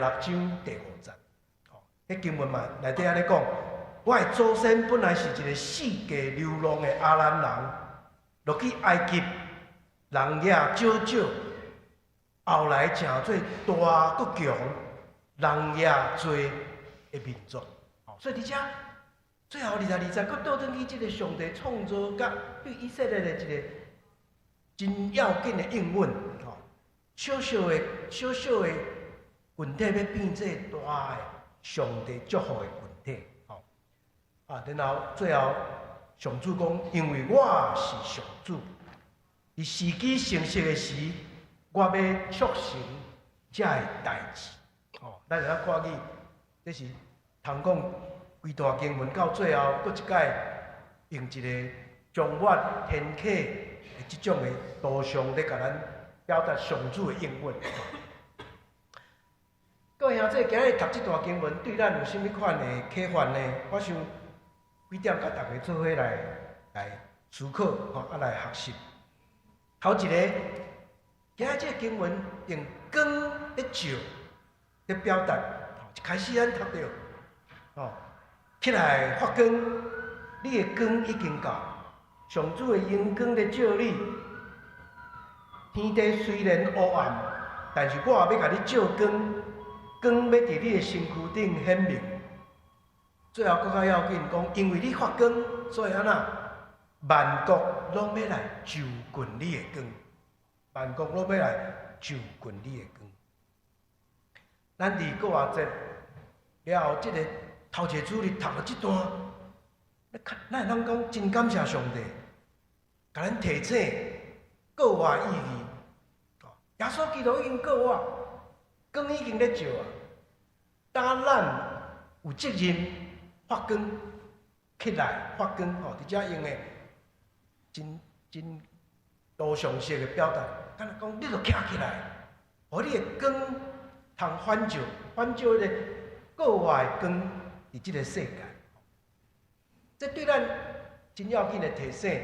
26章第5节。迄经文嘛内底安尼讲，我的祖先本来是一个四界流浪的阿兰人，落去埃及，人也少少，后来成做大国强，人也多的民族。所以伫遮。最后22节，佫倒转去即个上帝创造甲对以色列的一个真要紧的应允，小小的群体要变做大的上帝祝福的群体，然后最后上主讲，因为我是上主，伫时机成熟的时，我要促成遮个代志。咱来看去，这是通讲。规段经文到最后，佫一摆用一个中越天客的即种的图像，咧甲咱表达上主的应允。各位兄弟，今日读即段经文，对咱有甚物款的启发呢？我想几点甲大家做伙来思考，来学习。头一个，今日即个经文用光咧照咧表达，一开始咱读到，起来发光，你的光已经到，上主的阳光咧照你。天地虽然黑暗，但是我也要甲你照光，光要伫你的身躯顶显明。最后更较要紧讲，因为你发光，所以安那万国拢要来就近你的光，万国拢要来就近你的光。咱伫过活节了后，即个。头一个主日读了这段，咱会当讲真感谢上帝，甲咱提醒国外意义。耶稣基督已经告我，光已经咧照啊，当咱有责任发光起来，发光伫遮用的真多常式的表达，敢若讲你着徛起来，互你的光通反照迄个国外的光。伫即个世界，这对咱真要紧的提醒。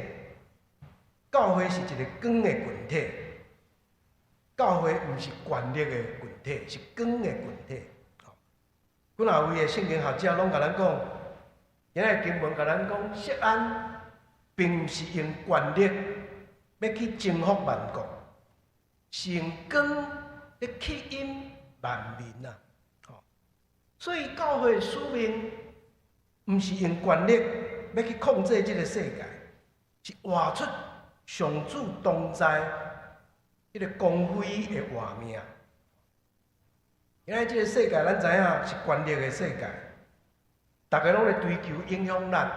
教会是一个光的群体，教会毋是权力的群体，是光的群体。几若位的圣经学者拢甲咱讲，今日经文甲咱讲，锡安并毋是用权力要去征服万国，是用光要吸引万民啊。所以教会的使命，毋是用权力要去控制这个世界，是活出上主同在迄个光辉的画面。今仔这个世界，咱知影是权力的世界，大家拢在追求影响咱，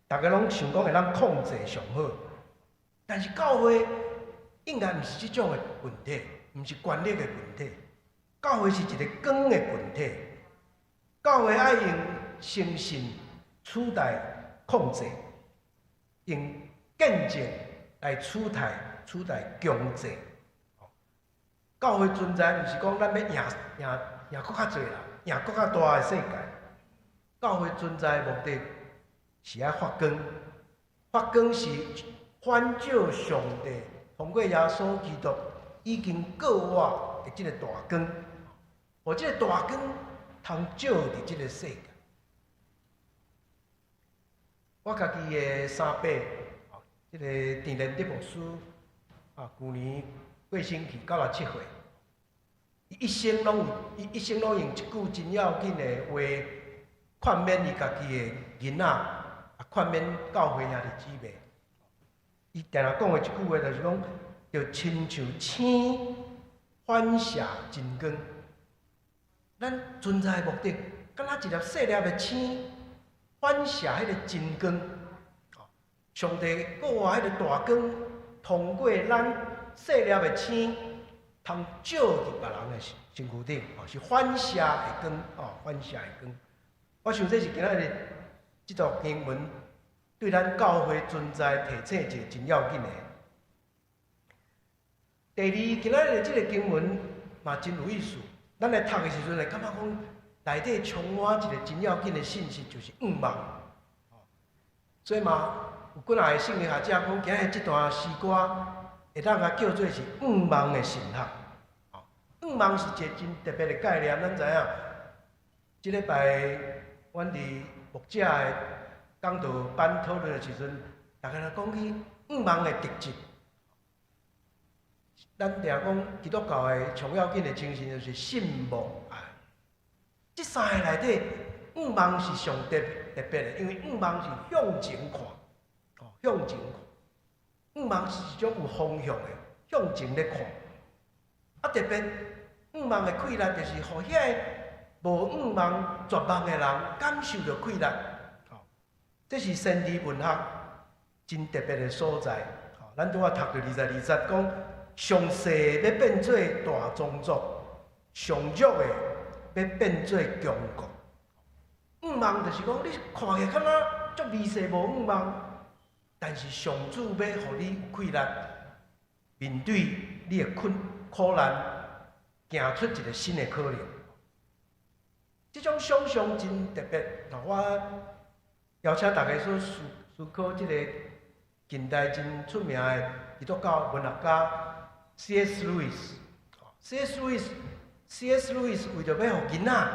大家拢想讲会当控制上好。但是教会应该毋是这种的群体，毋是权力的群体。教会是一个光的群体，教会爱用诚信取代控制，用见证来取代强制。教会存在毋是讲咱要赢搁较侪人，赢搁较大的世界。教会存在的目的是爱发光，发光是反照上帝通过耶稣基督已经告我的即个大光，互即个大光通照伫即个世界。我家己的三伯，即个田连德牧师，去年过身去，97岁。伊一生拢用一句真要紧的话，劝勉伊家己的囡仔，劝勉教会兄弟姊妹。伊定定讲的一句话，就是讲，要亲像星反射真光。咱存在的目的，敢若一粒细粒的星反射迄个真光。上帝搁话迄个大光，通过咱细粒的星，通照伫别人的身躯顶，是反射的光，反射的光。我想这是今仔日即段经文对咱教会存在提醒一个真要紧的。第二，今仔日即个经文嘛真有意思。咱来读的时阵，会感觉讲内底充满一个真要紧的信息，就是愿望。所以嘛，有几下的圣经学者讲，今日即段诗歌会当甲叫做是愿望的神学。愿望是一个真特别的概念，咱知影。即礼拜阮伫牧者的讲道班讨论的时阵，大家来讲起愿望的特质。咱定讲基督教的上要紧的精神就是信、望、爱。即三个内底，愿望是上特别的，因为愿望是向前看，向前看。愿望是一种有方向的，向前咧看。特别愿望的快乐，就是互遐个无愿望、绝望的人感受到快乐。这是先知文学真特别的所在。咱拄仔读到22节讲。上世要变做大宗族，上弱的要变做强国。愿望就是讲，你看起敢若足微细无愿望，但是上主要互你有快乐，面对你的苦难，行出一个新的可能。这种想象真特别。我邀请大家所思考这个近代真出名的基督教文学家。C.S. Lewis 为着要互囡仔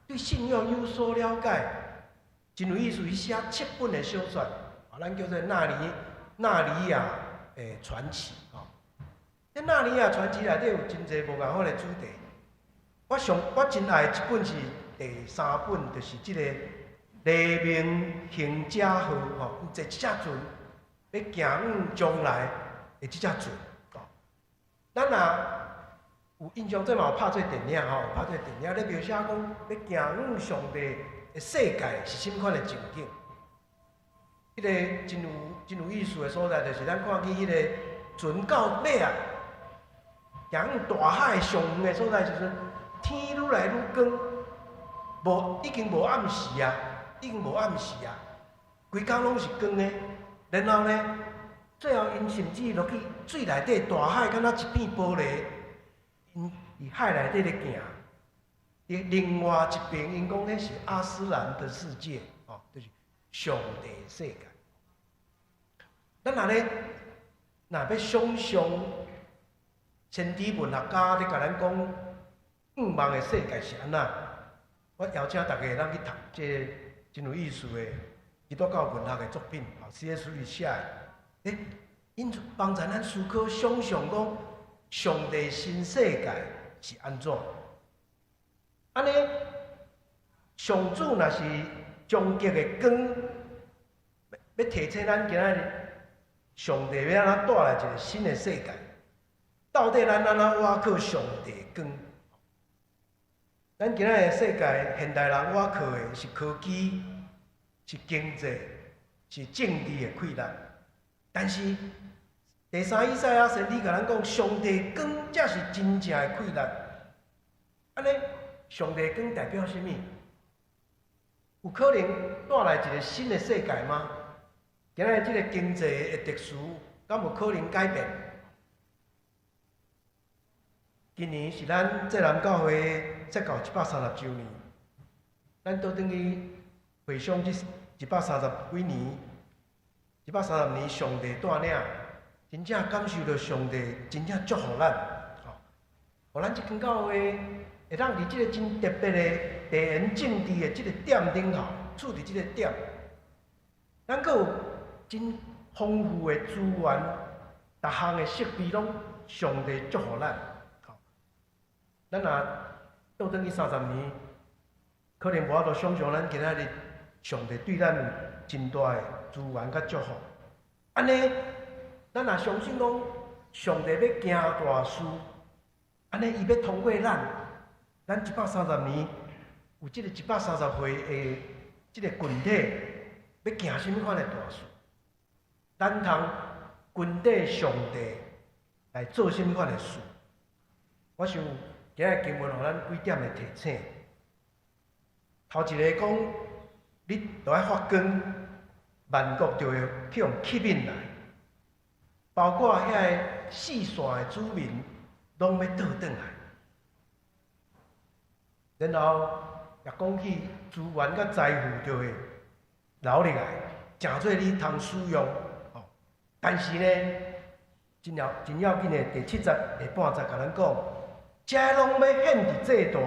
对信仰有所了解，真有意思。伊写7本的小说，咱叫做《纳尼亚的传奇》。这《纳尼亚传奇》内底有真侪无共款的主题。我真爱一本是第3本，就是即个黎明行者号，坐一只船要行往将来的即只船。咱若有印象，这嘛有拍做电影拍做电影咧描写讲要行往上帝的世界是甚款的情景。迄个真有意思的所在，就是咱看见迄个船到尾啊，行往大海上远的所在时阵，天愈来愈光，已经无暗时啊，规工拢是光的。然后呢？最后，因甚至落去水内底，大海敢若一片玻璃，因伫海内底咧行。另外一边，因讲迄是阿斯兰的世界，就是上帝世界。咱若要想象先知文学家咧甲咱讲愿望的世界是安怎，我邀请大家咱去读这真有意思的基督教文学的作品，C.S. Lewis 写的。因帮助咱思考、想象讲上帝新世界是安怎？安尼，上主若是终极的光，要提醒咱今仔日，上帝要安怎带来一个新的世界？到底咱安怎倚靠上帝光？咱今仔日世界，现代人倚靠的是科技、是经济、是政治的快乐。但是第3以赛亚先知甲咱讲，上帝光才是真正的快乐。安尼，上帝光代表什么？有可能带来一个新的世界吗？今仔日这个经济的特殊，敢有可能改变？今年是咱浙南教会设教130周年，咱倒转去回想这130几年。130年，上帝带领，真正感受到上帝真正祝福咱。互咱即间教会会当伫即个真特别的地缘政治的即个点顶头，处伫即个点，咱阁有真丰富的资源，逐项的设备拢上帝祝福咱。吼，咱若倒转去30年，可能无法度想象咱今仔日上帝对咱有真大的资源甲祝福。安尼，咱若相信讲上帝要行大事，安尼伊要通过咱130年有即个130岁的即个群体，要行什么款的大事？咱通群体上帝来做什么款的事？我想今日经文互咱几点的提醒。头一个讲，你著爱发光，万国就会去用吸引来，包括遐四线的子民，拢要倒转来。然后也讲起资源甲财富就会留落来，诚做你通使用。哦，但是呢，真要紧的第7节下半节甲咱讲，这拢要献伫祭坛，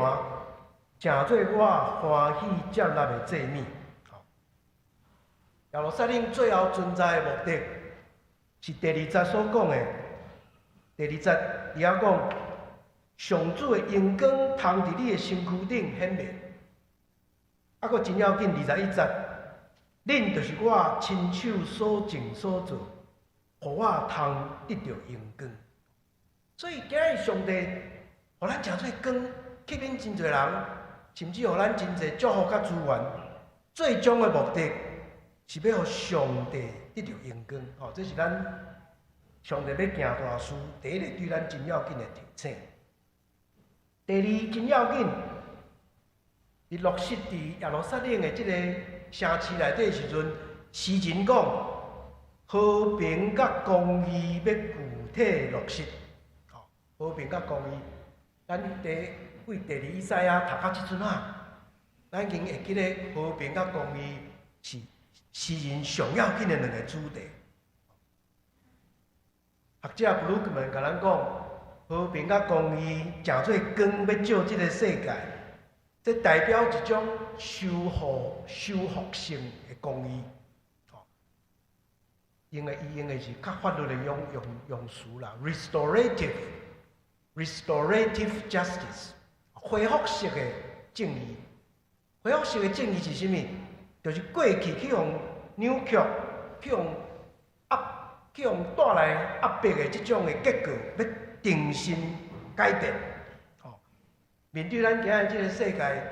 诚做我欢喜接纳的祭物。耶路撒冷最后存在的目的，是第2节所讲的。第2节伊遐讲，上主的阳光通伫你的身躯顶显明。啊，佫真要紧21节，恁就是我亲手所种所做，互我通得到阳光。所以今日上帝，互咱诚侪光，吸引真侪人，甚至互咱真侪祝福甲资源。最终的目的，是要互上帝得到阳光。吼，这是咱上帝要行大事，第一个对咱真要紧的提醒。第二，真要紧，伫落实伫耶路撒冷的即个城市内底时阵，诗人讲和平甲公义要具体落实。吼，和平甲公义，咱为第2以赛亚读到即阵啊，咱已经会记得和平甲公义是诗人上要紧的2个主题。学者布鲁克曼甲咱讲，和平甲公义诚做光要照即个世界，这代表一种修复性的公义。吼，用的是较法律的用词啦 ，restorative justice， 恢复式的正义。恢复式的正义是啥物？就是过去去用扭曲，去用带来压迫的即种的结果，要重新改变。吼，面对咱今日即个世界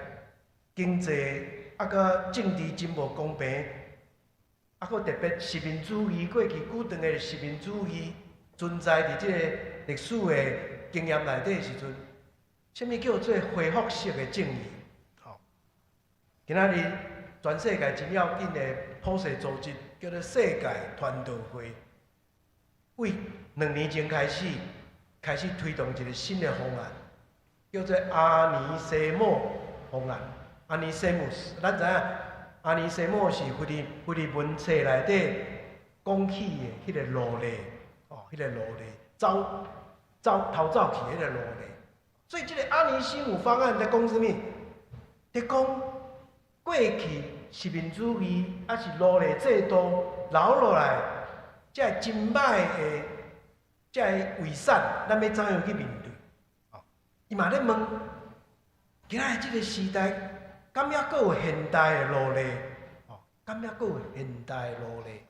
经济甲政治真无公平，佫特别实民主义，过去久长的实民主义存在伫即个历史的经验内底的时阵，啥物叫做恢复式的正义？吼，今仔日全世界真要紧的普世组织叫做世界传道会。为2年前开始推动一个新的方案，叫做阿尼西姆方案。阿尼西姆斯，咱知影，阿尼西姆是菲律宾册内底讲起的迄个奴隶，哦，迄个奴隶逃走去迄个奴隶。所以，这个阿尼西姆方案在讲什么？在讲过去实民主义还是奴隶制度留落来。这真歹的，这伪善，咱要怎样去面对？哦，伊嘛咧问，今仔即个时代，敢还佫有现代的奴隶？哦，敢还佫有现代的奴隶？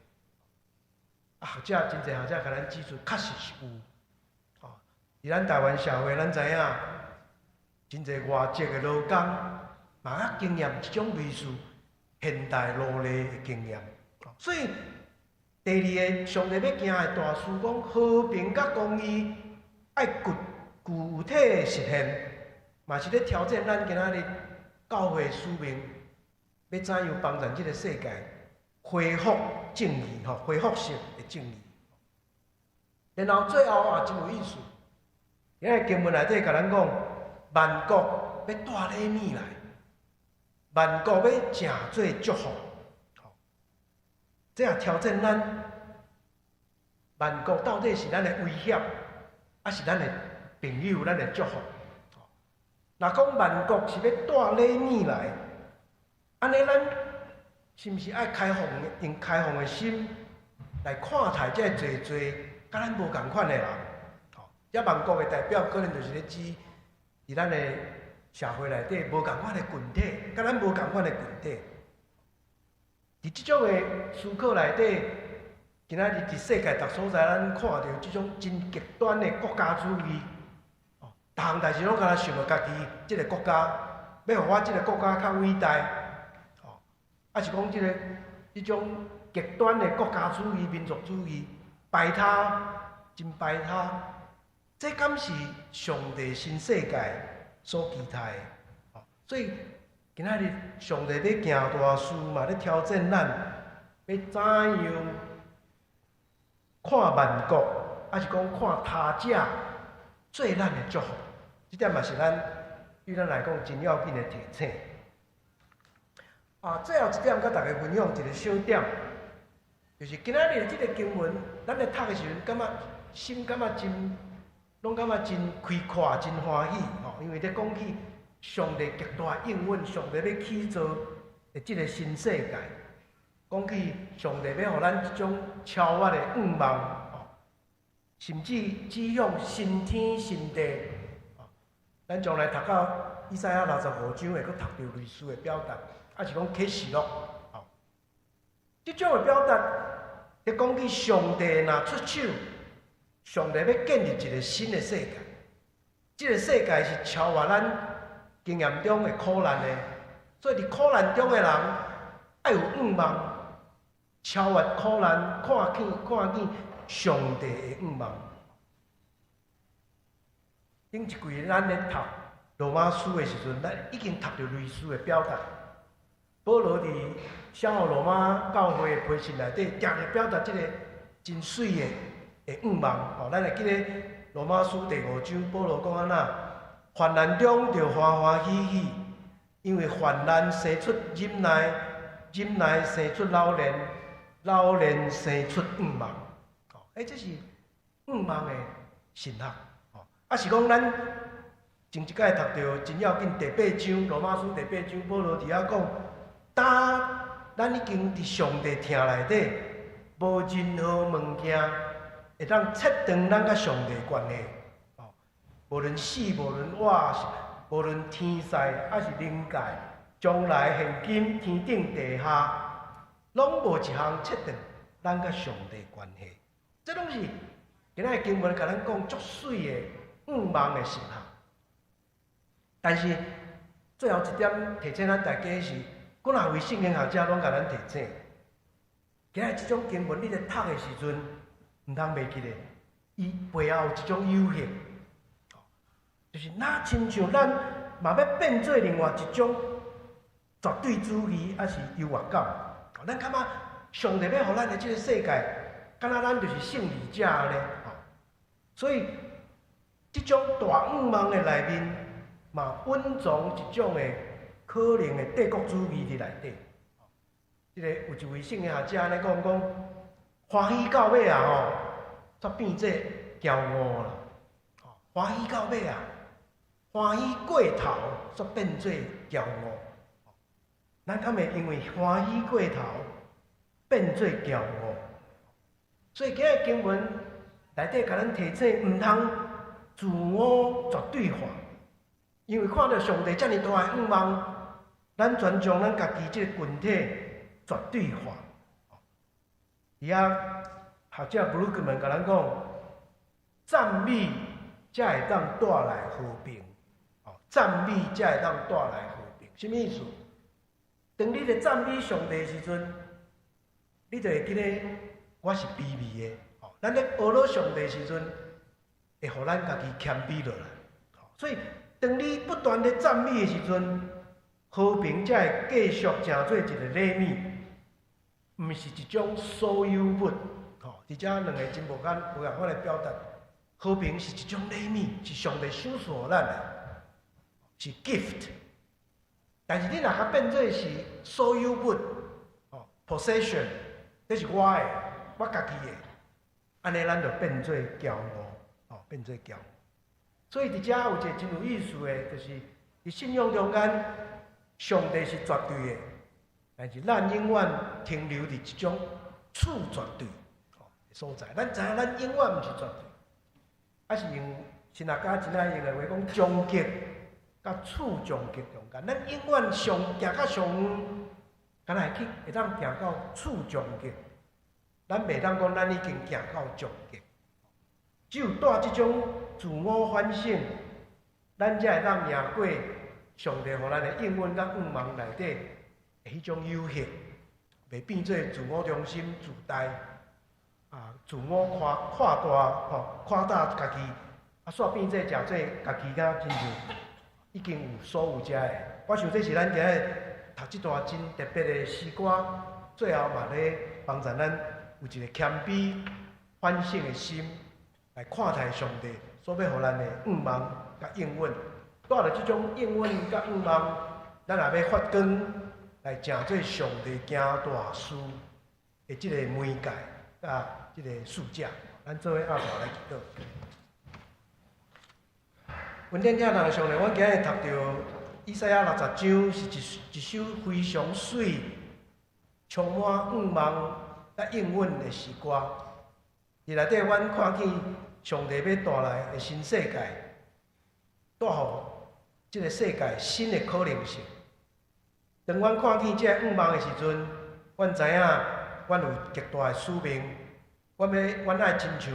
啊，真侪学者甲咱指出，确实是有。哦，伫咱台湾社会，咱知影，真侪外籍的劳工，嘛经验一种类似现代奴隶的经验。哦，所以。第二个，上帝要行的大事，讲和平甲公义，爱具体的实现，嘛是咧挑战咱今仔日教会使命，要怎样帮助这个世界恢复正义，吼，恢复式的正义。然后最后啊，真有意思，因为经文内底甲咱讲，万国要带礼物来，万国要诚做祝福。这也挑战咱，万国到底是咱的威胁，还是咱的朋友，咱的祝福。若讲万国是要带礼物来，安尼咱是毋是爱开放用开放的心来看待这济济甲咱无共款的人？这万国的代表可能就是咧指伫咱的社会内底无共款的群体，甲咱无共款的群体。伫即种的思考内底，今仔日伫世界各所在，咱看到即种真极端的国家主义，逐项代志拢敢若想着家己即个国家，要互我即个国家较伟大，还是讲即种极端的国家主义、民族主义，排他，真排他。这敢是上帝新世界所期待的？所以今仔日上帝要行大事嘛，咧挑战咱，要怎样看万国，还是讲看他者做咱的祝福？这点嘛是对咱来讲真要紧的提醒。最后一点，甲大家分享一个小点，就是今仔日这个经文，咱咧读的时阵，感觉心感觉拢感觉真开阔、真欢喜，因为咧讲起上帝极大应允，上帝要起造的即个新世界，讲起上帝要互咱即种超越的愿望，甚至指向新天新地，咱将来读到以赛亚65章会，佫读到类似的表达，还是讲启示录，即种的表达，咧讲起上帝若出手。上帝要建立一个新的世界，这个世界是超越咱经验中的苦难的，所以伫苦难中的人要有愿望，超越苦难，看见上帝的愿望。顶一季咱咧读罗马书的时阵，咱已经读到类似的表达。保罗伫写予罗马教会的批信内底，常常表达这个真水的愿望，咱会记得罗马书第5章，保罗讲安那，患难中就欢欢喜喜，因为患难生出忍耐，忍耐生出老练，老练生出愿望。这是愿望的神学。是讲咱前一届读到真要紧第8章，罗马书第8章，保罗伫遐讲，咱已经伫上帝听内底，无任何物件会当切断咱甲上帝关系，无论死，无论活，无论天使，还是灵界，将来现今天顶地下，拢无一项切断咱甲上帝关系。这拢是今仔经文甲咱讲足水的愿望的神学。但是最后一点提醒咱大家是，古哪位圣经学者拢甲咱提醒，今仔即种经文你咧读的时阵，毋通袂记咧，伊背后有一种有限，就是那亲像咱嘛要变做另外一种绝对主义，还是优越感。咱感觉上帝要互咱的即个世界，敢若咱就是胜利者咧。所以即种大愿望的内面，嘛蕴藏一种的可能的帝国主义伫内底。有一位圣经学者安尼讲，欢喜到尾啊煞变做骄傲啦。欢喜到尾啊，欢喜过头煞变做骄傲。咱敢会因为欢喜过头变做骄傲？所以今日经文内底甲咱提醒，毋通自我绝对化，因为看到上帝遮尔大的愿望，咱全将咱家己即个群体绝对化。而遐学者布鲁克曼甲咱讲，赞美才会当带来和平。赞美才会当带来和平，什么意思？当你咧赞美上帝的时阵，你就会记得我是卑微的。咱咧学了上帝的时阵，会互咱家己谦卑落来。所以，当你不断咧赞美的时阵，和平才会继续成做一个礼物，毋是一种所有物。伫遮两个真无共款的表达，和平是一种礼物，是上帝赏赐予咱的，是 gift。但是你若甲变做是所有物，possession， 这是我的，我家己的，安尼咱就变做骄傲，变做骄傲。所以伫遮有一个真有意思的，就是伫信仰中间，上帝是绝对的，但是咱永远停留伫一种次绝对的所在。咱知影咱永远毋是绝对，啊是用神学家真爱用的话讲终极甲次终极中间，咱永远行到上远，敢若会当行到次终极。咱袂当讲咱已经行到终极，只有带即种自我反省，咱才会当赢过上帝互咱的应允甲愿望内底的迄种有限，袂变做自我中心、自大自我夸大夸大家己，煞变做食做家己甲亲像已经有所有遮的。我想这是咱今日读即段真特别的诗歌，最后嘛咧帮助咱有一个谦卑反省的心，来看待上帝所要互咱的愿望甲应允。带着即种应允甲愿望，咱也要发光来成做上帝行大事的即个媒介甲即个使者。咱做伙压头来祈祷。恩典听人上帝，阮今日读到以赛亚60章是一首非常水、充满愿望甲应允的诗歌。伫内底，阮看见上帝要带来的新世界，带互即个世界新的可能性。当阮看见即个愿望的时阵，阮知影，阮有极大的使命。阮爱亲像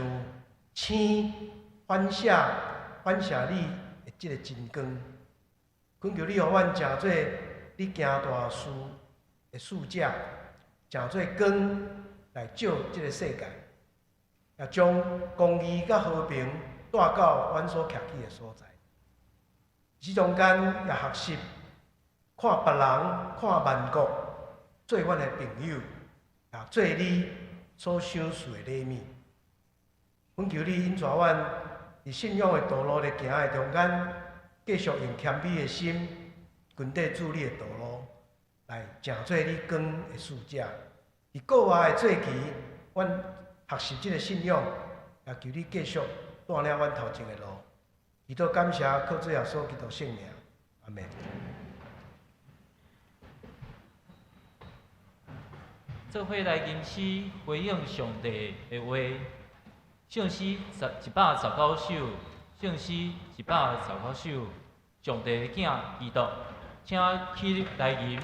星反射你的即个真光，恳求你，互阮成做你行大事的使者，成做光来照即个世界，也将公义甲和平带到阮所徛起的所在。即中间也学习看别人、看万国，做阮的朋友，也做你所赏赐的礼物。阮求你引带阮伫信仰的道路咧行的中间，继续用谦卑的心，跟底主你的道路，来成做你光的使者。伫过外的做期，阮学习即个信仰，也求你继续带领阮头前的路。祈祷感谢，靠主耶稣基督圣名，阿门。做伙来吟诗回应上帝的话，圣诗119首，圣诗119首，上帝的囝基督，请起来吟。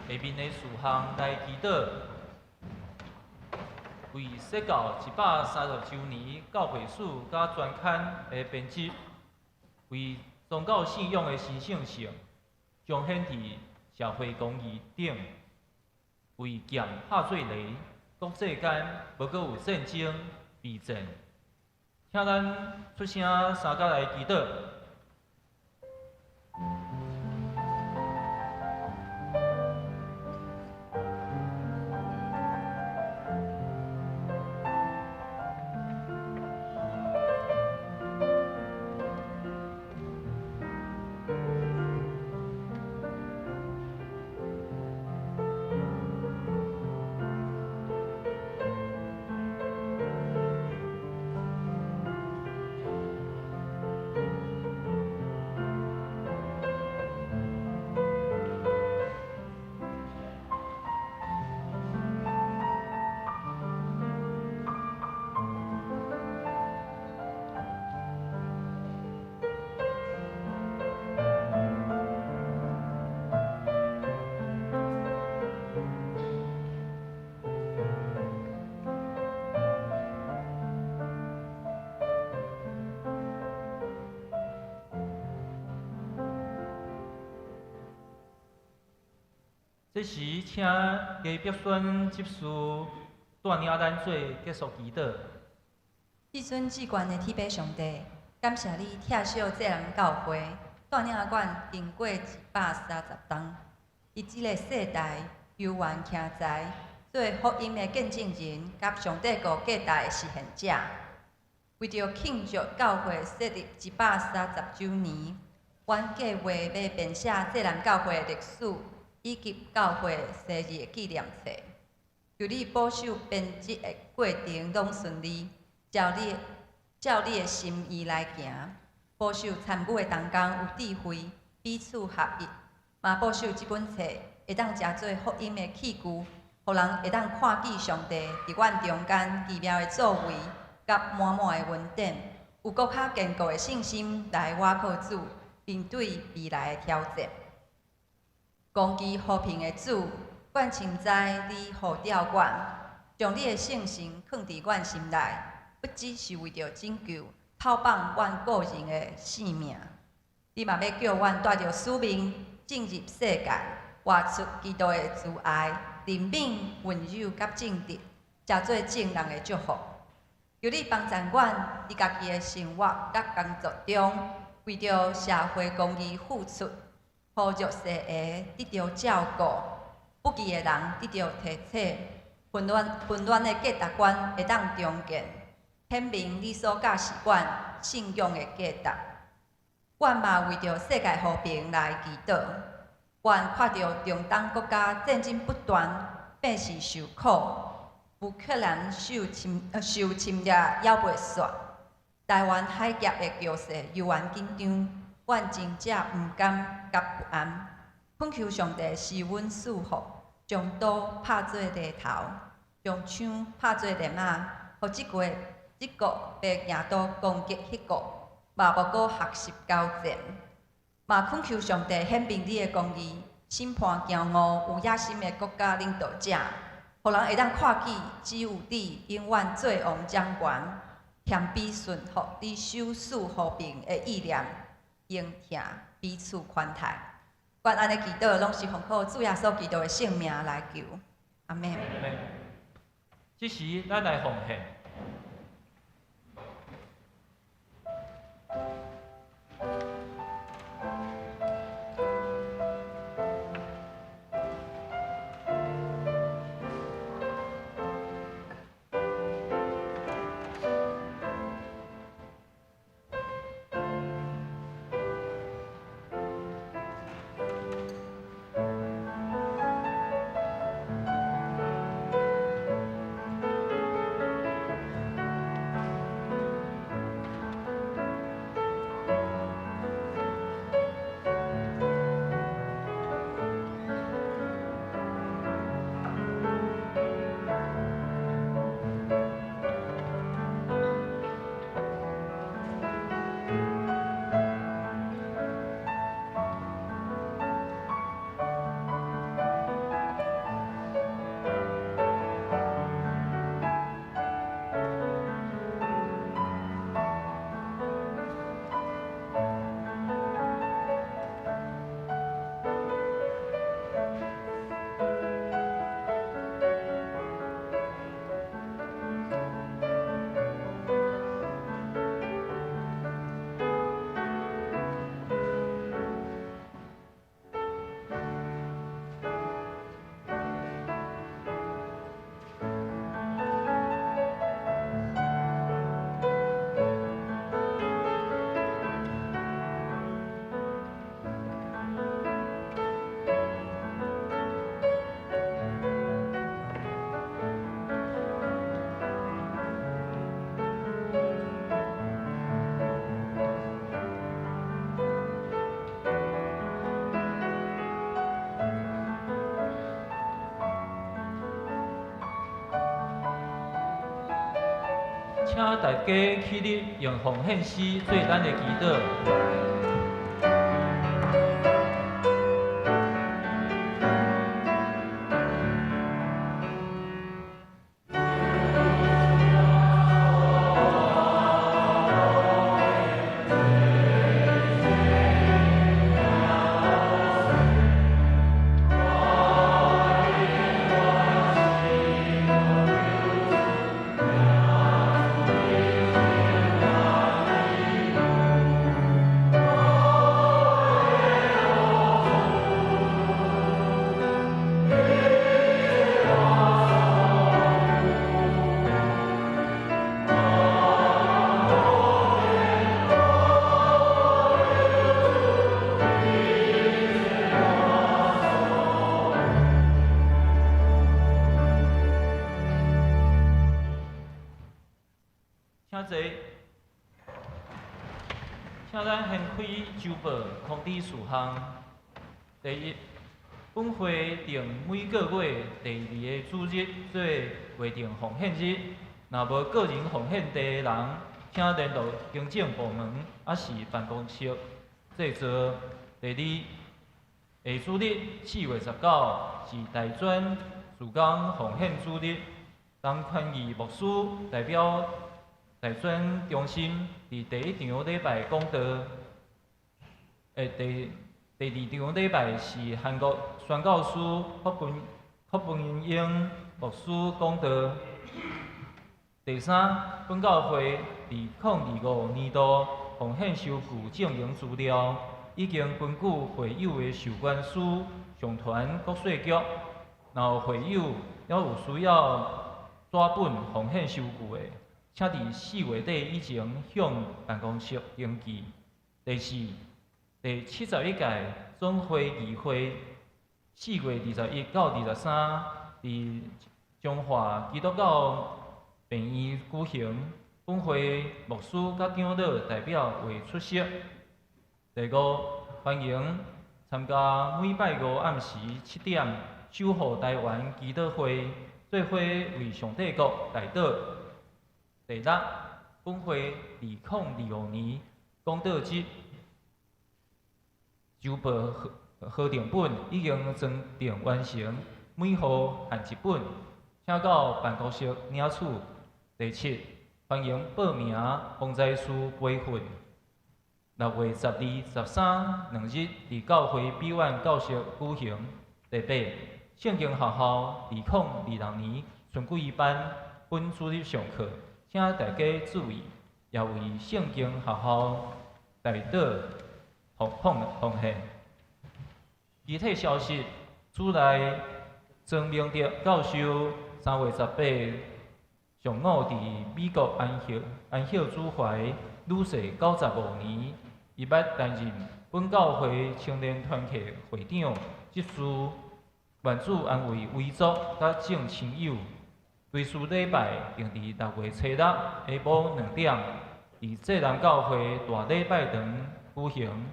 下面的事项来祈祷，为设教130周年教会史甲专刊的编辑，为宗教信仰的神圣性彰显伫社会公义等，为剑拍做雷，国际间无阁有战争、地震，请咱出声三甲来祈祷。这时，请嘉必选执事带领咱做结束祈祷。至尊至悬的天父上帝，感谢你拆小这人教会，带领阮经过130冬，以这个世代游玩行在，做福音的见证人，甲上帝国价值的实现者。为着庆祝教会设立130周年，阮计划要编写这人教会的历史。以及教会生日的纪念册，求你保守编辑的过程拢顺利，照你的心意来行，保守参与的同工有智慧，彼此合一，嘛保守这本册会当成做福音的器具，互人会当看见上帝伫阮中间奇妙的作为，甲满满的恩典，有搁较坚固的信心来倚靠主，面对未来的挑战。公义和平的主，阮深知你护调阮，将你的圣神放伫阮心内，不只是为着拯救、透放阮个人的性命，你嘛要叫阮带着使命进入世界，活出基督的慈爱、怜悯、温柔甲正直，成做正人的祝福。求你帮助阮伫家己的生活甲工作中，为着社会公义付出。互弱势的得到照顾，不义的人得到提醒，混乱的价值观会当重建，显明你所教示阮信仰的价值。阮嘛为着世界和平来祈祷。阮看到中东国家战争不断，百姓受苦，乌克兰受侵略还袂煞，台湾海峡的局势犹原紧张。阮真正毋甘甲不安，恳求上帝施阮赐福，将刀拍做犁头，将枪拍做犁马，互即个被拿刀攻击迄个，嘛无搁学习交战。嘛恳求上帝显明你的公义，审判骄傲有野心的国家领导者，互人会当看见只有你永远做王掌权，谦卑顺服你守护和平的意念。应听彼此款待，阮安尼祈祷，拢是奉靠主耶稣基督的圣名来求，阿门。这时，咱来奉献。请大家起立，用奉献诗做咱的祈祷。请坐，请咱掀开周报通知事项。第一，本会定每个月第2个主日做约定奉献日，若无个人奉献地的人，请联络行政部门还是办公室制作。第二，下主日4月19是大专自工奉献主日，当宽义牧师代表大专中心伫第1场礼拜讲道，第2场礼拜是韩国宣教师霍本英牧师讲道。第三，本教会2025年度奉献收据证营资料，已经根据会友的授权书上传国税局。若有会友还有需要纸本奉献收据的，请伫4月底以前向办公室登记。第四，第71届总会议会4月21到23伫中华基督教病院举行，本会牧师甲长老代表会出席。第五，欢迎参加每拜五暗时7点守护台湾祈祷会，做伙为上帝国代祷。第六，本会2025年讲道节周报核定本已经装订完成，每户限1本，请到办公室领取。第七，欢迎报名防灾师培训。6月12、13两日伫教会美院教室举行。第八，圣经学校2026年春季班本主日上课，请大家注意，也为圣经学校代祷奉献。具体消息，主内曾明德教授3月18上午伫美国安歇主怀女婿95年，伊捌担任本教会青年团契会长职事，愿主安慰遗族甲众亲友。追思礼拜定伫6月初6下晡2点，伫济南教会大礼拜堂举行。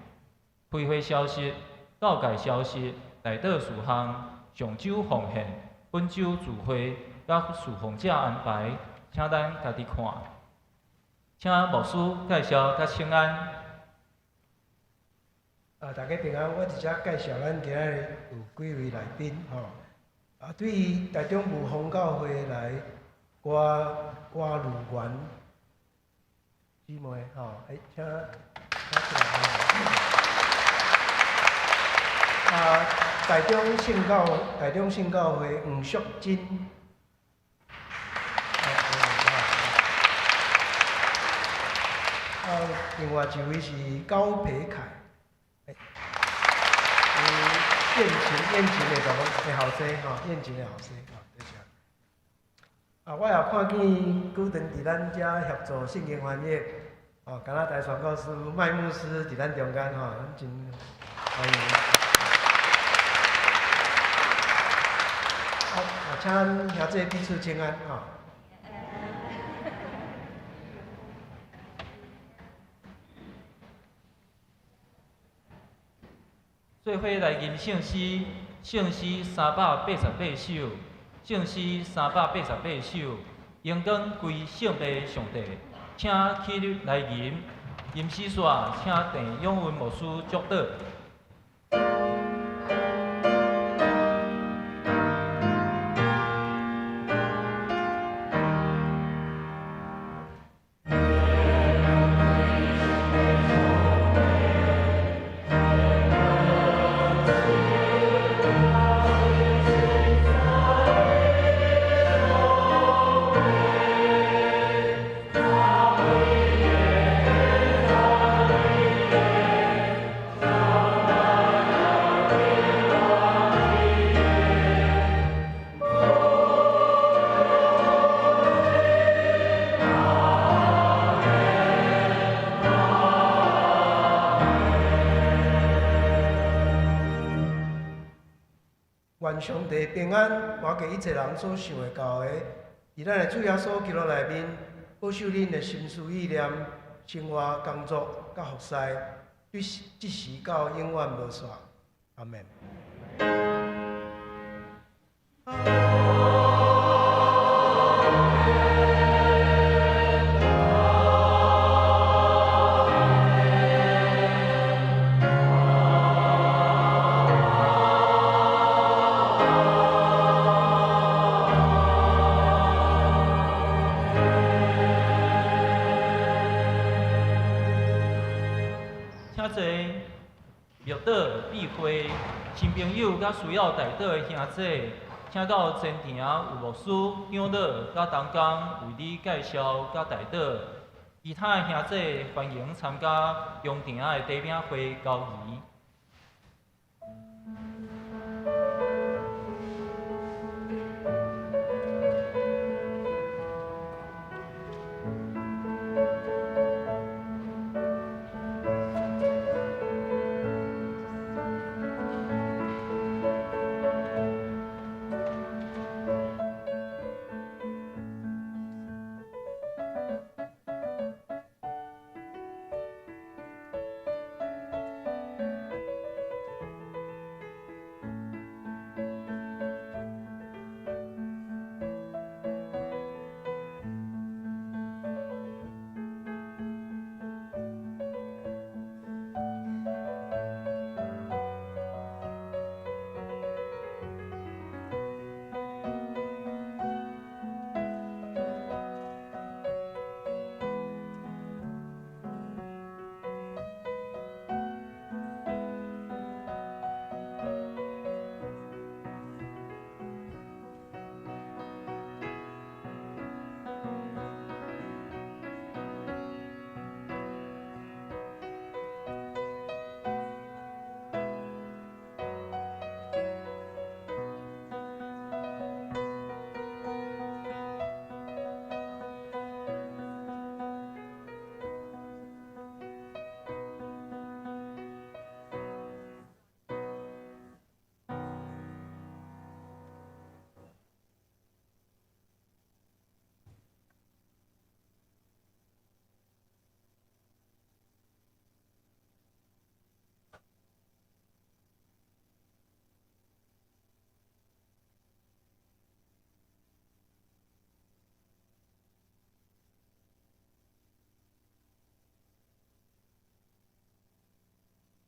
开会消息、教界消息、代祷事项、上周奉献、本周聚会甲侍奉者安排，请咱家己看。请牧师介绍甲请安。大家平安，我直接介绍咱今日有几位来宾吼。对于台中部奉教会来歌女员姊妹吼，请出来。台中圣教会黄淑珍。另外一位是高培凯。燕琴的后生吼，燕琴的后生吼，多谢。我也看见久长伫咱遮协助圣经翻译，敢若台宣教师麦牧师伫咱中间吼，咱真欢迎。请兄弟彼此请安吼。做伙来吟圣诗，圣诗388首，圣诗388首，荣光归圣父上帝，请起立来吟，吟诗煞，请郑永文牧师祝祷。愿上帝平安，我给一切人所想的到的，伫咱的主耶稣基督内面，保守恁的心思意念、生活、工作、甲服侍，即时到永远无煞。阿门。请坐，庙岛闭会，新朋友甲需要代祷的兄姐，请到前庭有牧师、长老甲同工为你介绍甲代祷。其他的兄姐欢迎参加中庭的地饼会交易。